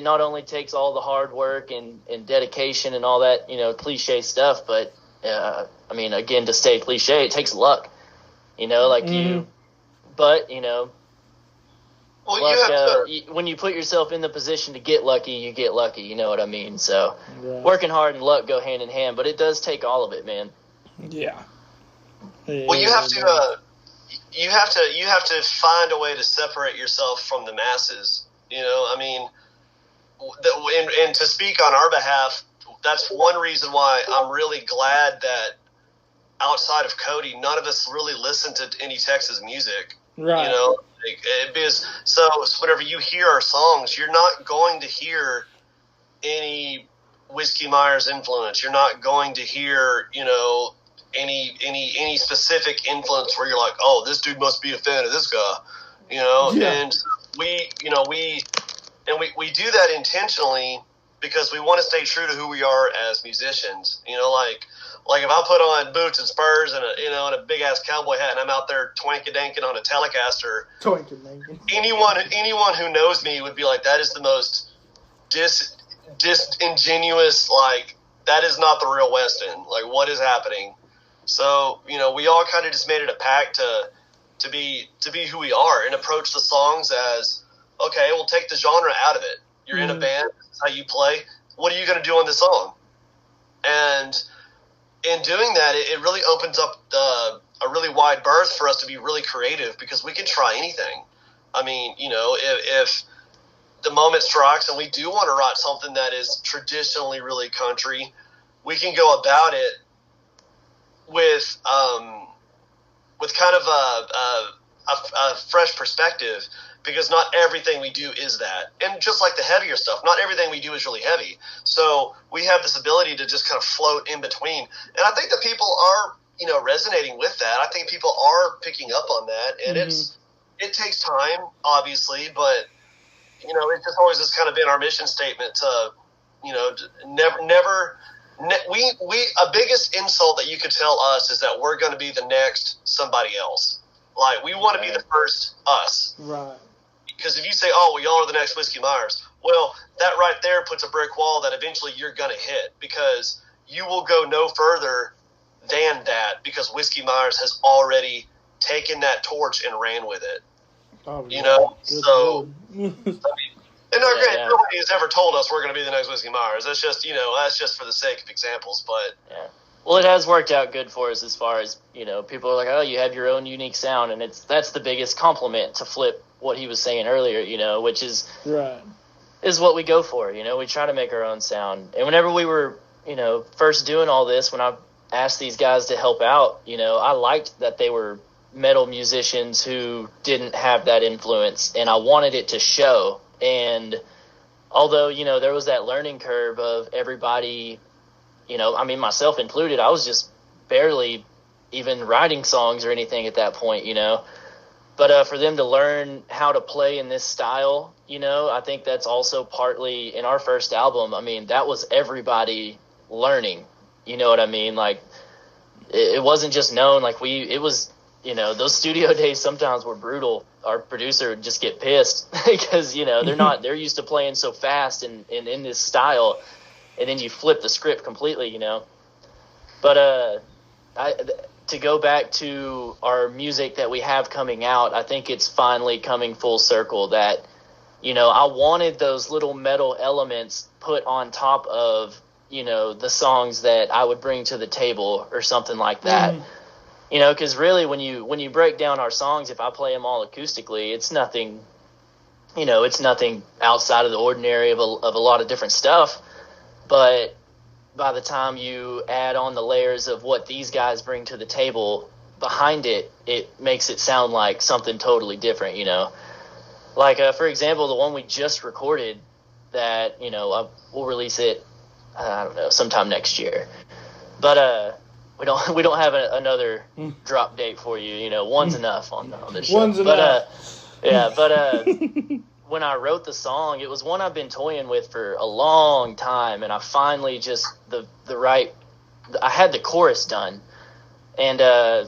not only takes all the hard work and dedication and all that, cliche stuff, but I mean, again, to stay cliche, it takes luck, Well, luck, when you put yourself in the position to get lucky, you get lucky. You know what I mean? So, working hard and luck go hand in hand, but it does take all of it, man. Yeah. Well, you have to find a way to separate yourself from the masses. I mean, and to speak on our behalf, that's one reason why I'm really glad that outside of Cody, none of us really listen to any Texas music. Right. Because so whenever you hear our songs, you're not going to hear any Whiskey Myers influence. You're not going to hear, any specific influence where you're like, oh, this dude must be a fan of this guy, Yeah. And we do that intentionally because we want to stay true to who we are as musicians. Like if I put on boots and spurs and a big ass cowboy hat and I'm out there twank-a-danking on a Telecaster, anyone who knows me would be like, that is the most disingenuous, like, that is not the real Weston. Like, what is happening? So, we all kind of just made it a pact to be who we are and approach the songs as, okay, we'll take the genre out of it. You're in a band, that's how you play. What are you going to do on this song? And in doing that, it really opens up a really wide berth for us to be really creative because we can try anything. I mean, if the moment strikes and we do want to write something that is traditionally really country, we can go about it with kind of a fresh perspective, because not everything we do is that. And just like the heavier stuff, not everything we do is really heavy. So we have this ability to just kind of float in between. And I think that people are, resonating with that. I think people are picking up on that. And it takes time, obviously, but, it's just always just kind of been our mission statement to, a biggest insult that you could tell us is that we're going to be the next somebody else. Like, we want to be the first us. Right. Because if you say, oh, well, y'all are the next Whiskey Myers, well, that right there puts a brick wall that eventually you're going to hit, because you will go no further than that, because Whiskey Myers has already taken that torch and ran with it. Oh, So, I mean, and nobody has ever told us we're going to be the next Whiskey Myers. That's just, that's just for the sake of examples, but... Yeah. Well, it has worked out good for us as far as, people are like, oh, you have your own unique sound, and that's the biggest compliment, to flip what he was saying earlier, which is right. Is what we go for, we try to make our own sound. And whenever we were, first doing all this, when I asked these guys to help out, I liked that they were metal musicians who didn't have that influence, and I wanted it to show. And although, there was that learning curve of everybody, myself included, I was just barely even writing songs or anything at that point, But for them to learn how to play in this style, I think that's also partly in our first album. I mean, that was everybody learning. You know what I mean? Like, it wasn't just known. Like, it was, those studio days sometimes were brutal. Our producer would just get pissed because, they're used to playing so fast and in this style. And then you flip the script completely, But to go back to our music that we have coming out, I think it's finally coming full circle that, I wanted those little metal elements put on top of, the songs that I would bring to the table or something like that. Because really when you break down our songs, if I play them all acoustically, it's nothing, it's nothing outside of the ordinary of a lot of different stuff. But by the time you add on the layers of what these guys bring to the table behind it, it makes it sound like something totally different, Like, for example, the one we just recorded that, we'll release it, I don't know, sometime next year. But we don't have another drop date for you, one's enough on this show. One's enough. But when I wrote the song, it was one I've been toying with for a long time, and I finally just I had the chorus done, and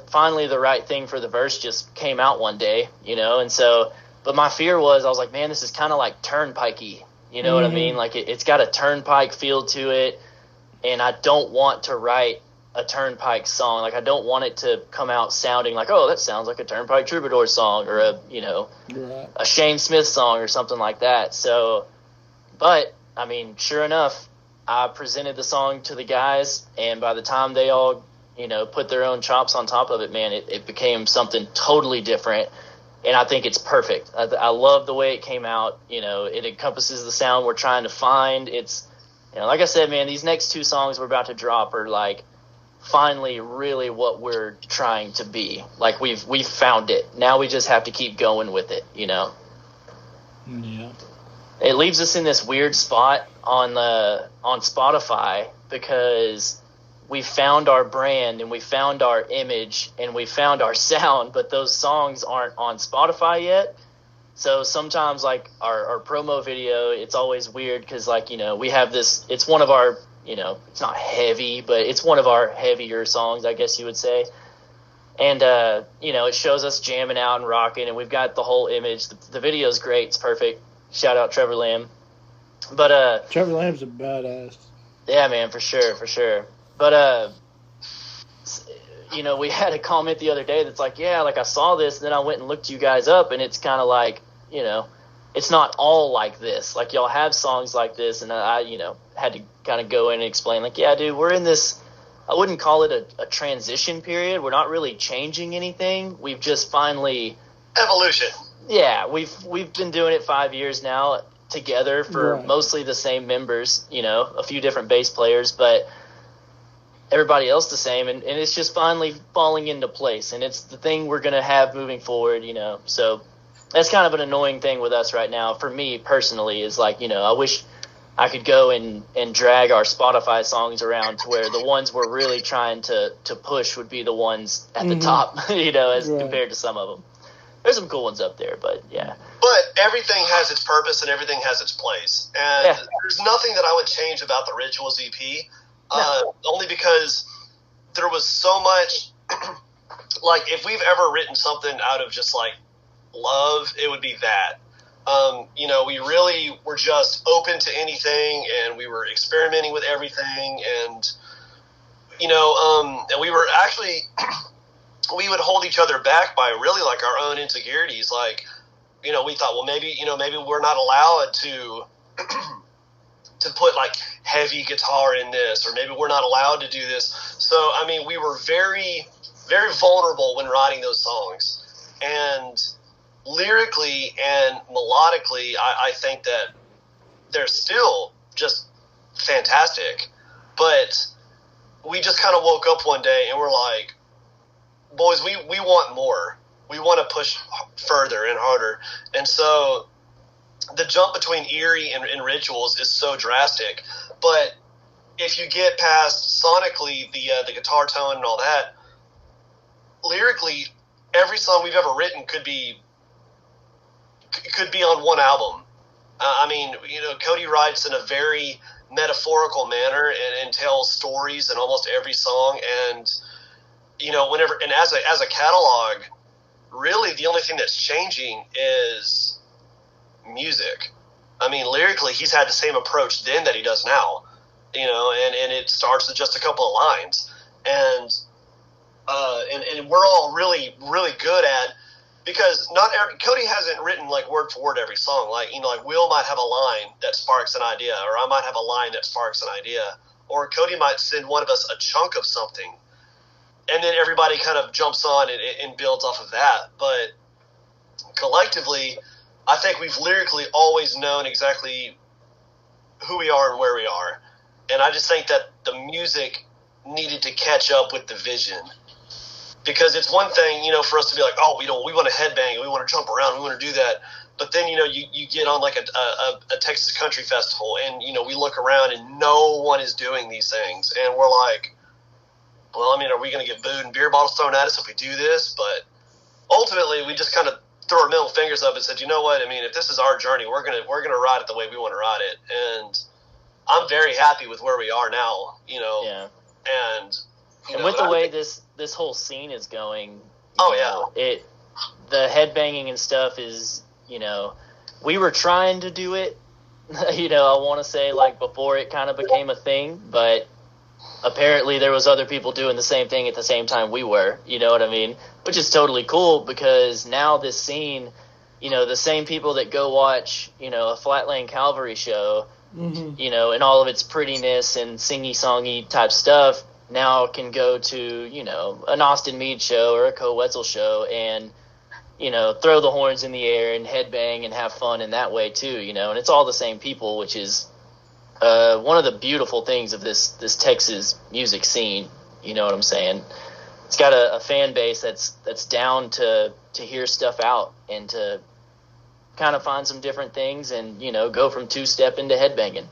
finally the right thing for the verse just came out one day, and so, but my fear was, I was like, man, this is kind of like turnpikey, you know what I mean? Like it's got a turnpike feel to it, and I don't want to write a turnpike song. Like, I don't want it to come out sounding like, oh, that sounds like a Turnpike Troubadour song or a Shane Smith song or something like that. So, but I mean, sure enough, I presented the song to the guys, and by the time they all, put their own chops on top of it, man, it became something totally different. And I think it's perfect. I love the way it came out. It encompasses the sound we're trying to find. It's, like I said, man, these next two songs we're about to drop are like finally really what we're trying to be. Like we've found it. Now we just have to keep going with it, Yeah. It leaves us in this weird spot on Spotify because we found our brand and we found our image and we found our sound, but those songs aren't on Spotify yet. So sometimes, like, our promo video, it's always weird because, like, we have this, it's one of our, it's not heavy, but it's one of our heavier songs, I guess you would say. And, it shows us jamming out and rocking, and we've got the whole image. The video's great. It's perfect. Shout out Trevor Lamb. But Trevor Lamb's a badass. Yeah, man, for sure. But, we had a comment the other day that's like, yeah, like I saw this, and then I went and looked you guys up, and it's kind of like, it's not all like this. Like, y'all have songs like this, and I had to kind of go in and explain, like, yeah, dude, we're in this, I wouldn't call it a transition period. We're not really changing anything. We've just finally... Evolution. Yeah, we've been doing it 5 years now together for mostly the same members, a few different bass players, but everybody else the same, and it's just finally falling into place, and it's the thing we're going to have moving forward, so that's kind of an annoying thing with us right now, for me personally, is like, I wish I could go and drag our Spotify songs around to where the ones we're really trying to push would be the ones at the top, as compared to some of them. There's some cool ones up there, but yeah. But everything has its purpose and everything has its place. And there's nothing that I would change about the Rituals EP, only because there was so much, like, if we've ever written something out of just, like, love, it would be that. We really were just open to anything, and we were experimenting with everything, and, and we were actually... we would hold each other back by really like our own insecurities. Like, we thought, well, maybe we're not allowed to put like heavy guitar in this, or maybe we're not allowed to do this. So, I mean, we were very, very vulnerable when writing those songs, and lyrically and melodically, I think that they're still just fantastic, but we just kind of woke up one day and we're like, boys, we want more. We want to push further and harder. And so the jump between eerie and rituals is so drastic. But if you get past sonically the guitar tone and all that, lyrically, every song we've ever written could be on one album. I mean, Cody writes in a very metaphorical manner and tells stories in almost every song. And whenever, and as a catalog, really the only thing that's changing is music. I mean, lyrically, he's had the same approach then that he does now. And it starts with just a couple of lines, and we're all really, really good at, because Cody hasn't written like word for word every song. Like Will might have a line that sparks an idea, or I might have a line that sparks an idea, or Cody might send one of us a chunk of something, and then everybody kind of jumps on and builds off of that. But collectively, I think we've lyrically always known exactly who we are and where we are. And I just think that the music needed to catch up with the vision. Because it's one thing, for us to be like, oh, we want to headbang, we want to jump around, we want to do that. But then, you get on like a Texas country festival, and, we look around and no one is doing these things. And we're like, well, I mean, are we going to get booed and beer bottles thrown at us if we do this? But ultimately, we just kind of threw our middle fingers up and said, you know what? I mean, if this is our journey, we're gonna ride it the way we want to ride it. And I'm very happy with where we are now, Yeah. And with the way this whole scene is going, the headbanging and stuff is, we were trying to do it, I want to say, like, before it kind of became a thing, but apparently there was other people doing the same thing at the same time we were, you know what I mean? Which is totally cool, because now this scene, the same people that go watch, a Flatland Calvary show, Mm-hmm. and all of its prettiness and singy-songy type stuff, now can go to, an Austin Meade show or a Co Wetzel show and, throw the horns in the air and headbang and have fun in that way too, and it's all the same people, which is one of the beautiful things of this Texas music scene. You know what I'm saying? It's got a fan base that's down to hear stuff out and to kind of find some different things and, go from two-step into headbanging.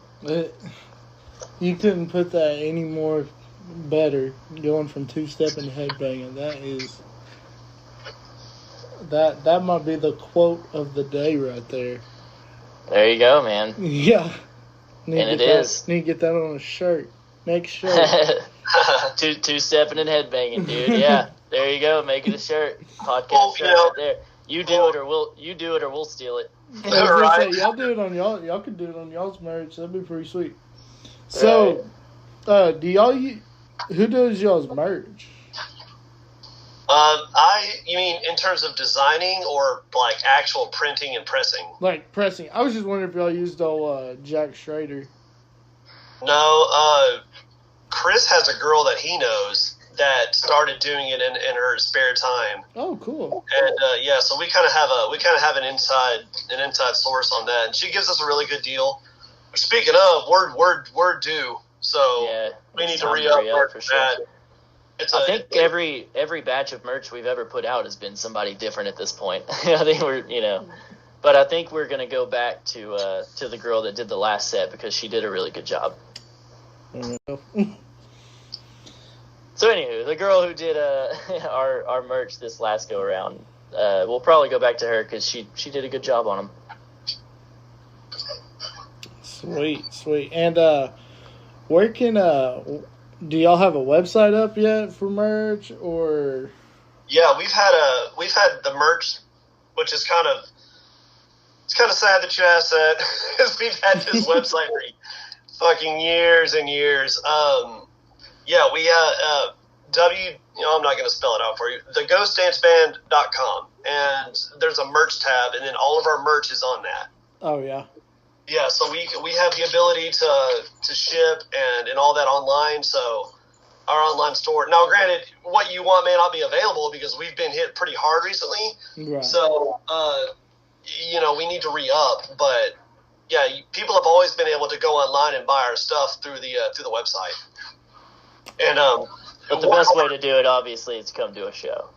You couldn't put that any more better, going from two-step into headbanging. That might be the quote of the day right there. There you go, man. Yeah. And it is. Need to get that on a shirt. Next shirt. Two-stepping and headbanging, dude. Yeah. There you go. Make it a shirt. Podcast shirt right there. You do it or we'll steal it. I was gonna say, y'all do it on y'all could do it on y'all's merch. That'd be pretty sweet. So, do y'all? Who does y'all's merch? You mean in terms of designing or like actual printing and pressing? Like pressing. I was just wondering if y'all used old Jack Schrader. No, Chris has a girl that he knows that started doing it in her spare time. Oh, cool. And so we kind of have an inside source on that, and she gives us a really good deal. Speaking of, we're due, so we need to re-up for sure. I think every batch of merch we've ever put out has been somebody different at this point. I think but I think we're gonna go back to the girl that did the last set, because she did a really good job. So anywho, the girl who did our merch this last go around, we'll probably go back to her because she did a good job on them. Sweet. And where can do y'all have a website up yet for merch, or? Yeah, we've had the merch, which is kind of sad that you asked that, because we've had this website for fucking years and years. Yeah, we I'm not going to spell it out for you. theghostdanceband.com, and there's a merch tab, and then all of our merch is on that. Oh yeah. Yeah, so we have the ability to ship and all that online. So our online store. Now, granted, what you want may not be available because we've been hit pretty hard recently. Right. So we need to re-up, but yeah, people have always been able to go online and buy our stuff through the website. And but the best way to do it, obviously, is come to a show.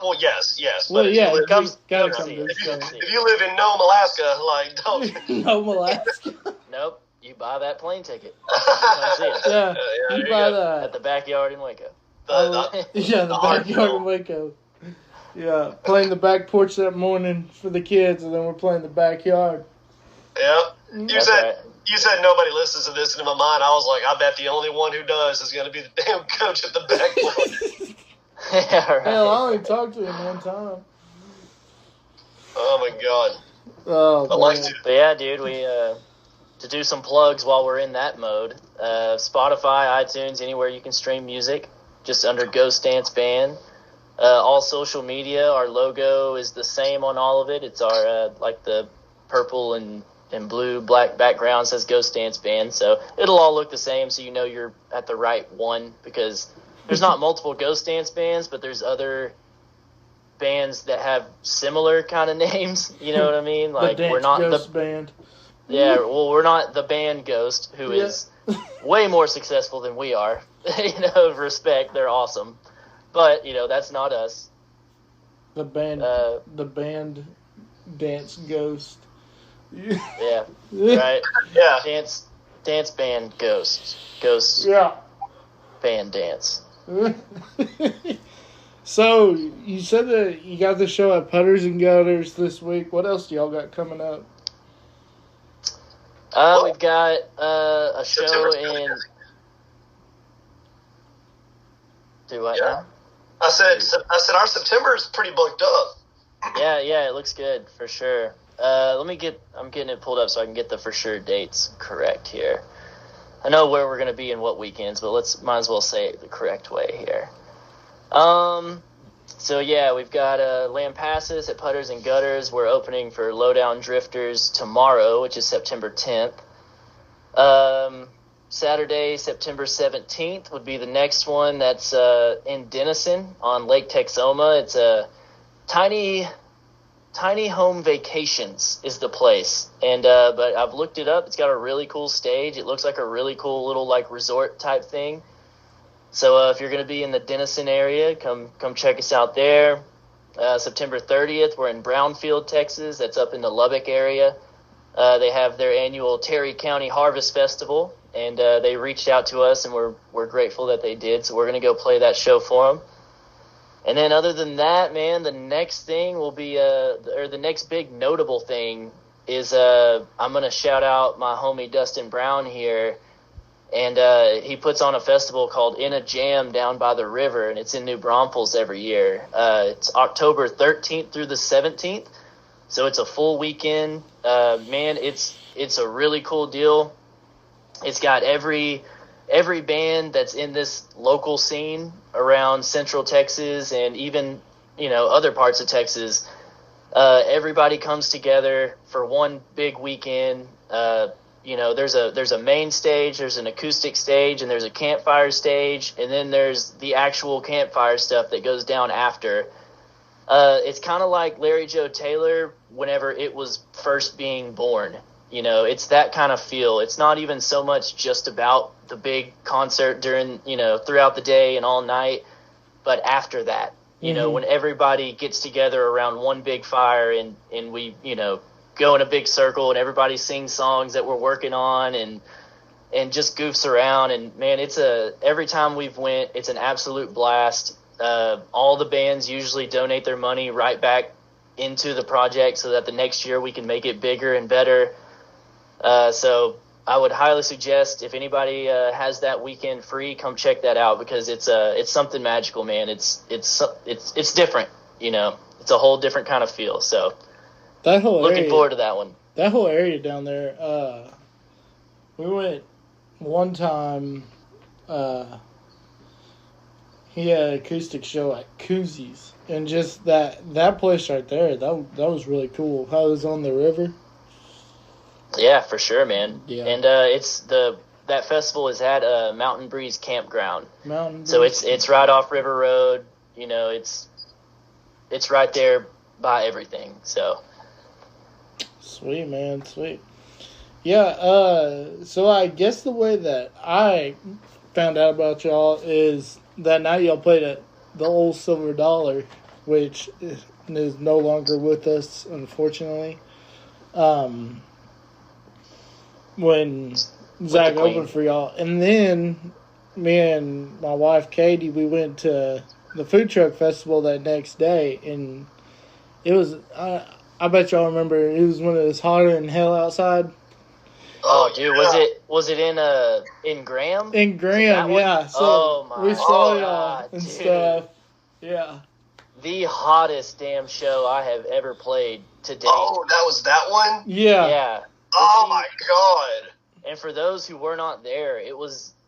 Well, yes. Well, But if yeah, you live, gotta come come see to it. the show. if you live in Nome, Alaska, like, don't. No, Alaska. Nope. You buy that plane ticket. Come see us. Yeah, there you you buy go. that. At the backyard in Waco. The hard backyard sell. in Waco. Yeah, playing the back porch that morning for the kids, and then we're playing the backyard. Yep. That's right. You said nobody listens to this, and in my mind, I was like, I bet the only one who does is going to be the damn coach at the back porch. Yeah, right. Hell, I only talked to him one time. Oh my god. Oh, I like man. to. But yeah, dude, we to do some plugs while we're in that mode. Spotify, iTunes, anywhere you can stream music, just under Ghost Dance Band. All social media, our logo is the same on all of it. It's our like the purple and blue black background says Ghost Dance Band, so it'll all look the same, so you know you're at the right one, because there's not multiple Ghost Dance bands, but there's other bands that have similar kind of names. You know what I mean? Like, the we're not Ghost the band. Yeah, well, we're not the band Ghost, who Yeah. is way more successful than we are. You know, respect, they're awesome. But, you know, that's not us. The band Dance Ghost. Yeah, right? Yeah. Dance band Ghost. Ghost Yeah. band dance. So, you said that you got the show at Putters and Gutters this week. What else do y'all got coming up? We've got a show September's in... really busy. Do what Yeah. now? I said our September is pretty booked up. Yeah, it looks good, for sure. I'm getting it pulled up so I can get the for sure dates correct here. I know where we're going to be and what weekends, but might as well say it the correct way here. So yeah, we've got Lampasas at Putters and Gutters. We're opening for Lowdown Drifters tomorrow, which is September 10th. Saturday, September 17th would be the next one. That's in Denison on Lake Texoma. It's a Tiny Home Vacations is the place. And but I've looked it up. It's got a really cool stage. It looks like a really cool little like resort type thing. So if you're going to be in the Denison area, come check us out there. September 30th, we're in Brownfield, Texas. That's up in the Lubbock area. They have their annual Terry County Harvest Festival, and they reached out to us, and we're grateful that they did. So we're going to go play that show for them. And then other than that, man, the next thing will be, or the next big notable thing is I'm going to shout out my homie Dustin Brown here. And he puts on a festival called In a Jam down by the river, and it's in New Braunfels every year. It's October 13th through the 17th, so it's a full weekend. Man, it's a really cool deal. It's got every band that's in this local scene around Central Texas and even, you know, other parts of Texas. Everybody comes together for one big weekend. You know, there's a main stage, there's an acoustic stage, and there's a campfire stage, and then there's the actual campfire stuff that goes down after. It's kind of like Larry Joe Taylor whenever it was first being born. You know, it's that kind of feel. It's not even so much just about the big concert during, you know, throughout the day and all night, but after that, you know, when everybody gets together around one big fire and we, you know, go in a big circle and everybody sings songs that we're working on and just goofs around. And man, every time we've went, it's an absolute blast. All the bands usually donate their money right back into the project so that the next year we can make it bigger and better. So I would highly suggest if anybody has that weekend free, come check that out, because it's something magical, man. It's different, you know, it's a whole different kind of feel. So looking forward to that one. That whole area down there, we went one time, he had an acoustic show at Koozies, and just that place right there, that was really cool. How it was on the river. Yeah, for sure, man. Yeah. And that festival is at Mountain Breeze Campground. So it's right off River Road. You know, it's right there by everything. So sweet, man, sweet. Yeah. So I guess the way that I found out about y'all is that night y'all played at the old Silver Dollar. which is no longer with us, unfortunately. When Zach opened for y'all. And then me and my wife, Katie, we went to the food truck festival that next day, and it was, I bet y'all remember, it was when it was hotter than hell outside. Oh, dude, was it in Graham? In Graham, yeah. So we saw y'all and dude. stuff. Yeah. The hottest damn show I have ever played to date. Oh, that was that one? Yeah. Yeah. Oh, my God. And for those who were not there,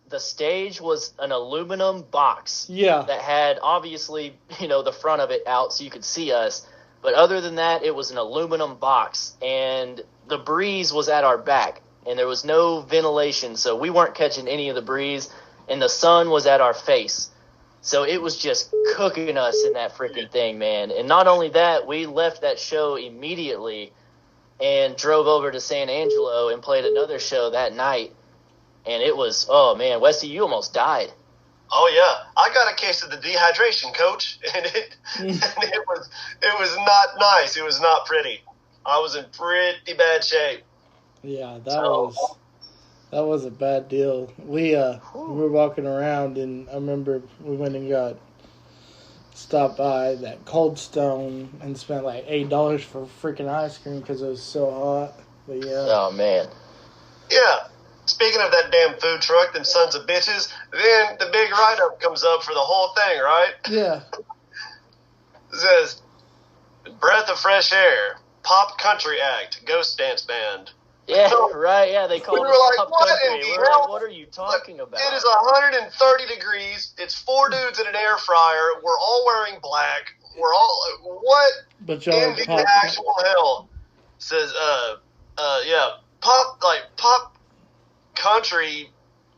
the stage was an aluminum box. Yeah. That had, obviously, the front of it out so you could see us. But other than that, it was an aluminum box. And the breeze was at our back. And there was no ventilation, so we weren't catching any of the breeze. And the sun was at our face. So it was just cooking us in that freaking thing, man. And not only that, we left that show immediately and drove over to San Angelo and played another show that night. And it was, oh, man, Westy, you almost died. Oh, yeah. I got a case of the dehydration, Coach. And it was not nice. It was not pretty. I was in pretty bad shape. Yeah, that was a bad deal. We were walking around, and I remember we went and stopped by that Cold Stone and spent like $8 for freaking ice cream because it was so hot. But yeah. Oh man. Yeah. Speaking of that damn food truck, them sons of bitches, then the big write-up comes up for the whole thing, right? Yeah. It says, Breath of Fresh Air, Pop Country Act, Ghost Dance Band. Yeah, right, yeah, they called it Pop Country. We were like, what are you talking about? It is 130 degrees. It's 4 dudes in an air fryer. We're all wearing black. We're all, what but in the actual hell? It says, pop country,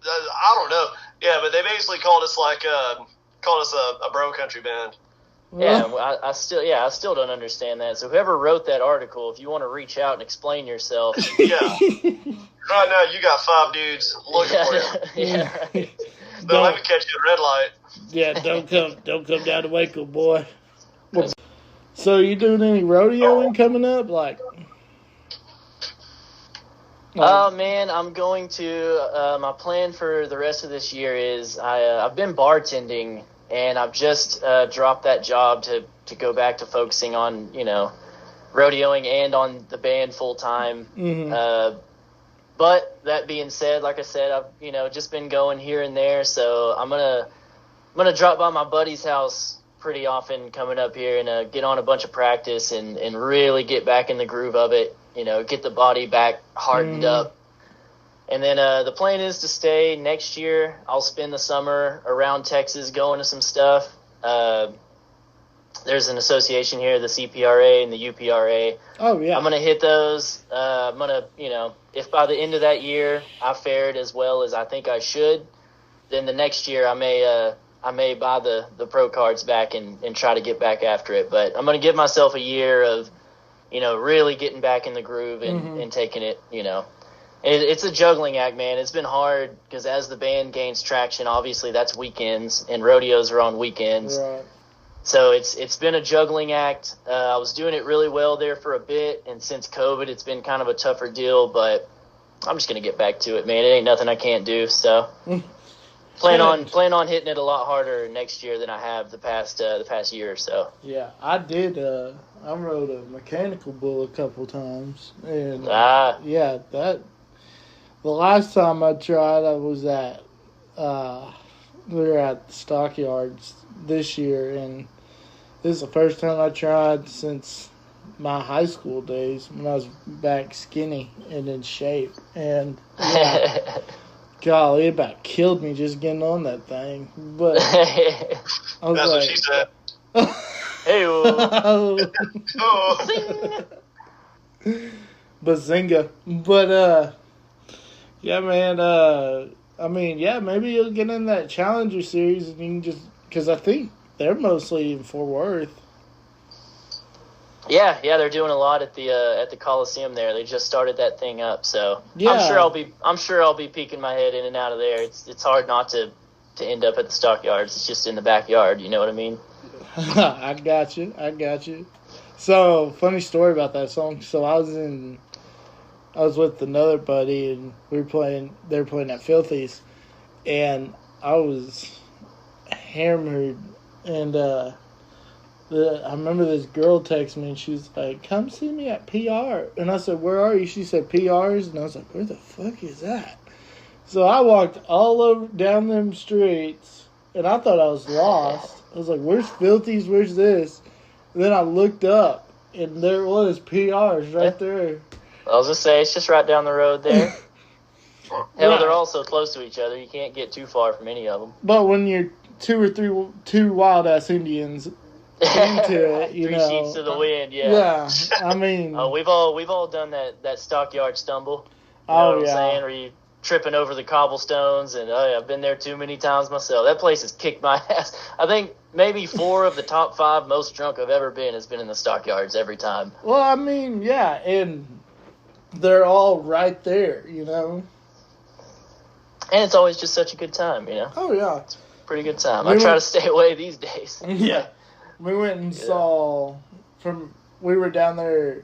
I don't know. Yeah, but they basically called us a bro country band. Yeah, I still don't understand that. So whoever wrote that article, if you want to reach out and explain yourself. Yeah. Right now, you got 5 dudes looking for you. Yeah, right. So let me catch you at a red light. Yeah, don't come down to Waco, boy. So you doing any rodeoing coming up? Oh man, I'm going to. My plan for the rest of this year is I've been bartending. And I've just dropped that job to go back to focusing on, rodeoing and on the band full time. Mm-hmm. But that being said, like I said, I've, just been going here and there. So I'm gonna drop by my buddy's house pretty often coming up here and get on a bunch of practice and really get back in the groove of it. Get the body back hardened up. And then the plan is to stay next year. I'll spend the summer around Texas going to some stuff. There's an association here, the CPRA and the UPRA. Oh, yeah. I'm going to hit those. I'm going to, if by the end of that year I fared as well as I think I should, then the next year I may buy the pro cards back and try to get back after it. But I'm going to give myself a year of, really getting back in the groove and taking it, It's a juggling act, man. It's been hard because as the band gains traction, obviously that's weekends, and rodeos are on weekends. Right. So it's been a juggling act. I was doing it really well there for a bit, and since COVID, it's been kind of a tougher deal. But I'm just gonna get back to it, man. It ain't nothing I can't do. So plan on hitting it a lot harder next year than I have the past year or so. Yeah, I did. I rode a mechanical bull a couple times, and the last time I tried, I was at we were at the stockyards this year, and this is the first time I tried since my high school days when I was back skinny and in shape. And golly, it about killed me just getting on that thing. But I was That's what she said. Hey, Bazinga. But yeah, man. Maybe you'll get in that Challenger Series and you can just, because I think they're mostly in Fort Worth. Yeah, they're doing a lot at the Coliseum there. They just started that thing up, so yeah. I'm sure I'll be peeking my head in and out of there. It's hard not to end up at the stockyards. It's just in the backyard, you know what I mean? I got you. So, funny story about that song. So, I was with another buddy, and they were playing at Filthy's, and I was hammered, and I remember this girl texted me, and she was like, "Come see me at PR." And I said, "Where are you?" She said, "PR's," and I was like, "Where the fuck is that?" So I walked all over down them streets, and I thought I was lost. I was like, "Where's Filthy's? Where's this?" And then I looked up, and there it was, PR's right there. I was just say it's just right down the road there. Hell, Right. they're all so close to each other. You can't get too far from any of them. But when you're two wild ass Indians into it, you Three know, sheets to the wind. Yeah. Yeah, I mean, We've all done that stockyard stumble. You know Oh, what I'm yeah. saying? Where you tripping over the cobblestones, and I've been there too many times myself. That place has kicked my ass. I think maybe 4 of the top 5 most drunk I've ever been has been in the stockyards every time. well, I mean, yeah, and they're all right there, you know. And it's always just such a good time, you know? Oh yeah, Pretty good time. We I try went- to stay away these days. yeah. We went and saw we were down there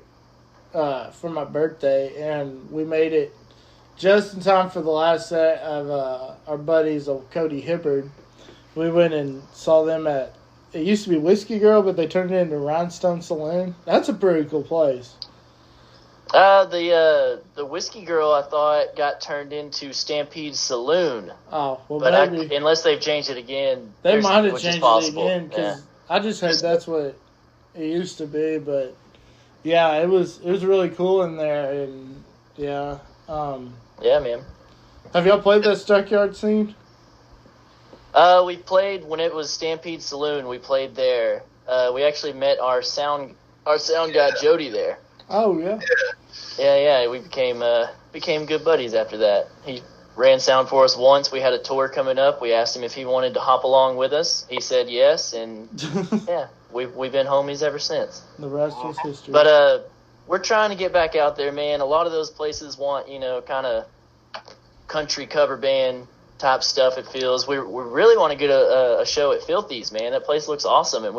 for my birthday, and we made it just in time for the last set of our buddies of Cody Hibbard. We went and saw them at, it used to be Whiskey Girl, but they turned it into Rhinestone Saloon. That's a pretty cool place. The Whiskey Girl, I thought, got turned into Stampede Saloon. Oh, well, But maybe unless they've changed it again, they might have which is changed it possible. again, because Yeah. I just heard that's what it used to be. But yeah, it was really cool in there, and yeah. Yeah, man. Have y'all played that Stockyard scene? We played when it was Stampede Saloon. We played there. We actually met our sound guy Jody there. Oh yeah. Yeah. We became good buddies after that. He ran sound for us once. We had a tour coming up. We asked him if he wanted to hop along with us. He said yes, and yeah, we've been homies ever since. The rest is history. But we're trying to get back out there, man. A lot of those places want, kind of country cover band type stuff, it feels. We really want to get a show at Filthy's, man. That place looks awesome, and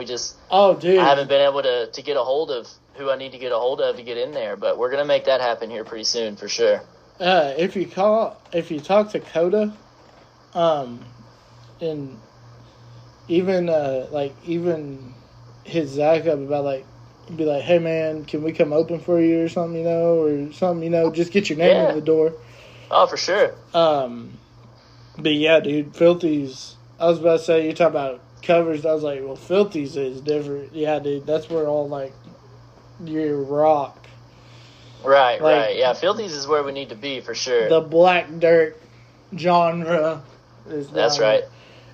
oh, dude, I haven't been able to get a hold of who I need to get a hold of to get in there, but we're going to make that happen here pretty soon for sure. if you talk to Coda, and even hit Zach up about be like, hey man, can we come open for you or something, just get your name in the door. Oh, for sure. But yeah, dude, Filthy's, I was about to say, you're talking about covers, I was like, well, Filthy's is different. Yeah, dude, that's where all, your rock. Right. Yeah, Filthy's is where we need to be for sure. The black dirt genre is That's down right.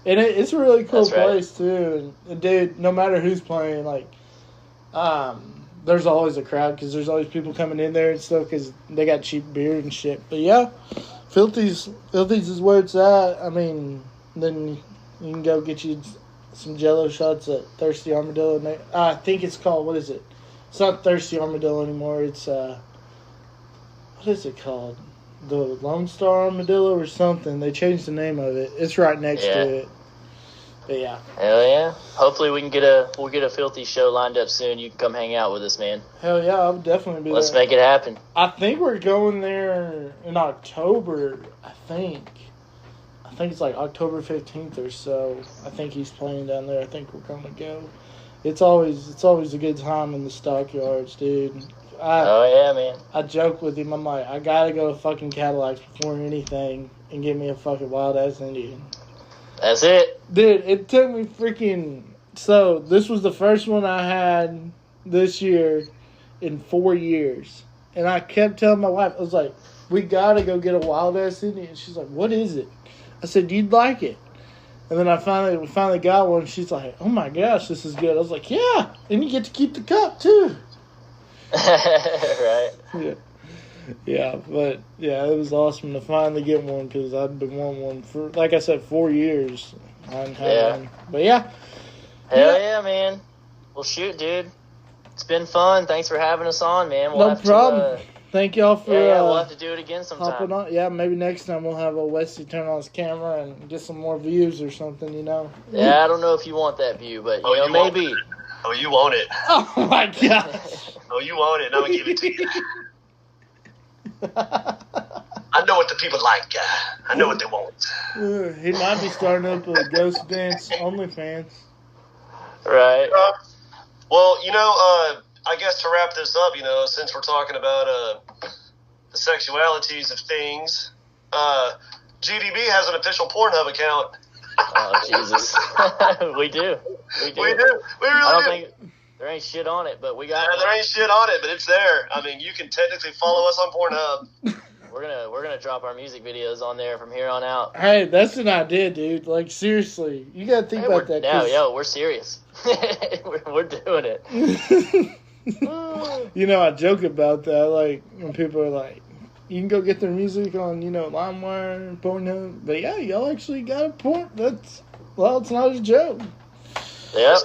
there. And it's a really cool That's right. place, too. And, dude, no matter who's playing, there's always a crowd because there's always people coming in there and stuff because they got cheap beer and shit. But, yeah, Filthy's is where it's at. I mean, then you can go get you some Jello shots at Thirsty Armadillo. I think it's called, what is it? It's not Thirsty Armadillo anymore. It's, what is it called? The Lone Star Armadillo or something. They changed the name of it. It's right next to it. But yeah. Hell yeah. Hopefully we'll get a Filthy show lined up soon. You can come hang out with us, man. Hell yeah, I'll definitely be Let's there. make it happen. I think we're going there in October, I think it's October 15th or so. I think he's playing down there. I think we're going to go. It's always a good time in the stockyards, dude. Oh yeah, man. I joke with him. I'm like, I gotta go to fucking Cadillacs before anything and get me a fucking wild ass Indian. That's it. Dude, it took me freaking. So this was the first one I had this year in 4 years, and I kept telling my wife, I was like, we gotta go get a wild ass Indian. She's like, what is it? I said, you'd like it. And then we finally got one. She's like, oh my gosh, this is good. I was like, yeah, and you get to keep the cup too. Right. Yeah, but yeah, it was awesome to finally get one because I'd been wanting one for, like I said, 4 years. I hadn't had one. But yeah. Hell yeah, man. Well, shoot, dude. It's been fun. Thanks for having us on, man. We'll No have problem. Thank y'all for we'll have to do it again sometime. hopping on. Yeah, maybe next time we'll have old Westy turn on his camera and get some more views or something, you know. Yeah, I don't know if you want that view, but you know, maybe. Oh, you want it. Oh my gosh. Oh, you want it. I'm going to give it to you. I know what the people like. I know what they want. He might be starting up a Ghost Dance OnlyFans. Right. Well, you know, I guess to wrap this up, you know, since we're talking about the sexualities of things, GDB has an official Pornhub account. Oh, Jesus. We do. We do. We do. We really I don't do. think there ain't shit on it, but we got Yeah, there ain't shit on it, but it's there. I mean, you can technically follow us on Pornhub. We're gonna drop our music videos on there from here on out. Hey, that's an idea, dude. Like, seriously. You got to think about that. No, we're serious. we're doing it. You know, I joke about that. Like, when people are like, you can go get their music on, you know, LimeWire, Pornhub. But yeah, y'all actually got a porn. It's not a joke. Yeah.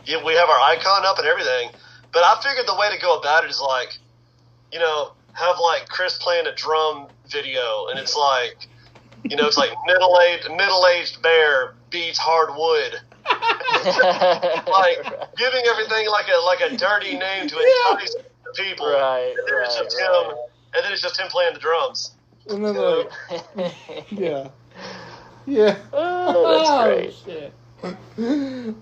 Yeah, we have our icon up and everything. But I figured the way to go about it is like, you know, have like Chris playing a drum video, and it's like, you know, it's like middle-aged bear beats hard wood. Like giving everything like a dirty name to entice people. Right. And then it's just him playing the drums. And then like, yeah. Oh, that's great. Shit.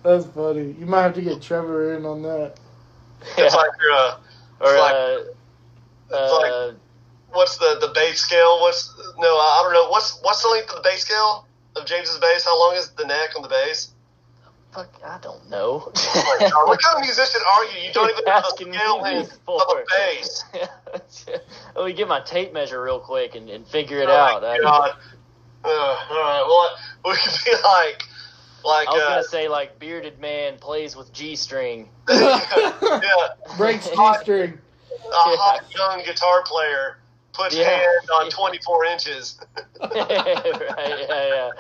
That's funny. You might have to get Trevor in on that. It's like what's the bass scale? I don't know. What's the length of the bass scale of James's bass? How long is the neck on the bass? Fuck, I don't know. Oh my God, what kind of musician are you? You don't even know the scale length of a bass. Let me get my tape measure real quick and figure it Oh out. my God. All right. Well, we could be like I was gonna say like bearded man plays with G string. Yeah. Breaks G-string. A hot young guitar player puts hand on 24 inches. Right,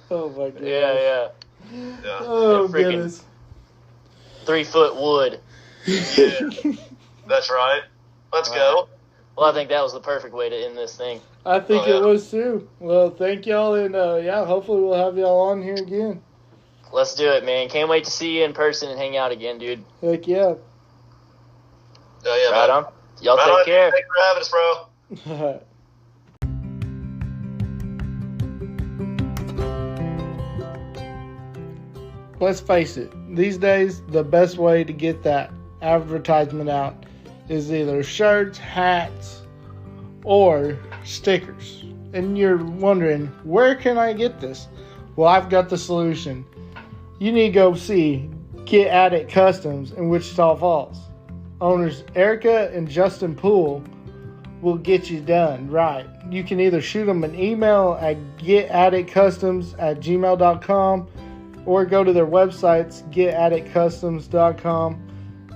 Oh my God. Yeah. Oh freaking goodness. 3 foot wood. Yeah. That's right. Let's go. Well, I think that was the perfect way to end this thing. I think it was too. Well, thank y'all, and hopefully we'll have y'all on here again. Let's do it, man. Can't wait to see you in person and hang out again, dude. Heck yeah. Oh, yeah, right man. on. Y'all take care. Thanks for having us, bro. Let's face it, these days, the best way to get that advertisement out is either shirts, hats, or stickers. And you're wondering, where can I get this? Well, I've got the solution. You need to go see Get At It Customs in Wichita Falls. Owners Erica and Justin Poole will get you done right. You can either shoot them an email at getatitcustoms@gmail.com or go to their websites, getatitcustoms.com.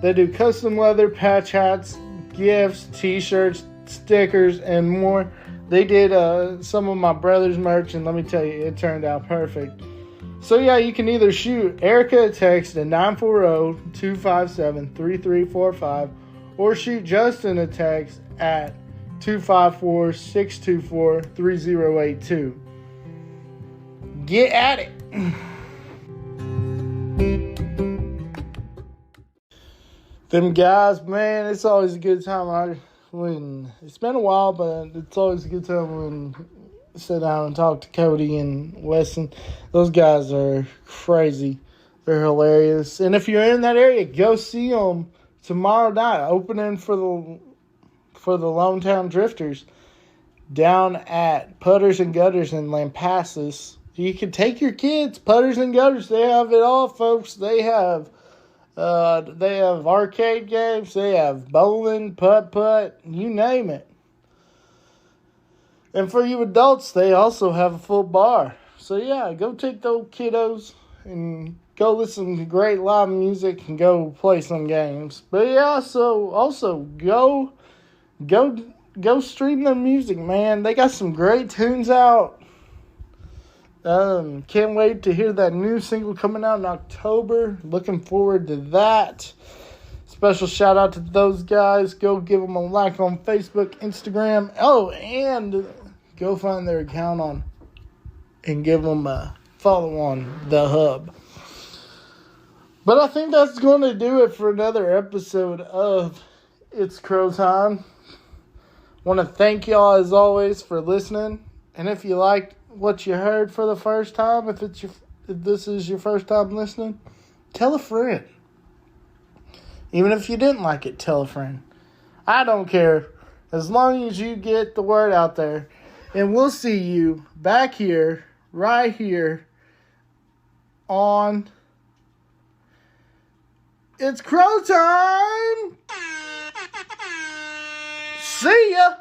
They do custom leather, patch hats, gifts, t-shirts, stickers, and more. They did some of my brother's merch, and let me tell you, it turned out perfect. So yeah, you can either shoot Erica a text at 940-257-3345 or shoot Justin a text at 254-624-3082. Get at it! Them guys, man, it's always a good time. It's been a while, but it's always a good time when I sit down and talk to Cody and Weston. Those guys are crazy. They're hilarious. And if you're in that area, go see them tomorrow night. Opening for the Lone Town Drifters down at Putters and Gutters in Lampasas. You can take your kids. Putters and Gutters, they have it all, folks. They have arcade games. They have bowling, putt-putt, you name it. And for you adults, they also have a full bar. So yeah, go take those kiddos and go listen to great live music and go play some games. But yeah, so also go stream their music, man. They got some great tunes out. Can't wait to hear that new single coming out in October. Looking forward to that. Special shout out to those guys. Go give them a like on Facebook, Instagram. Oh, and go find their account on and give them a follow on the hub. But I think that's going to do it for another episode of It's Crow Time. Want to thank y'all as always for listening. And if you liked what you heard for the first time, if this is your first time listening, tell a friend. Even if you didn't like it, tell a friend. I don't care. As long as you get the word out there. And we'll see you back here, right here, on It's Crow Time. See ya.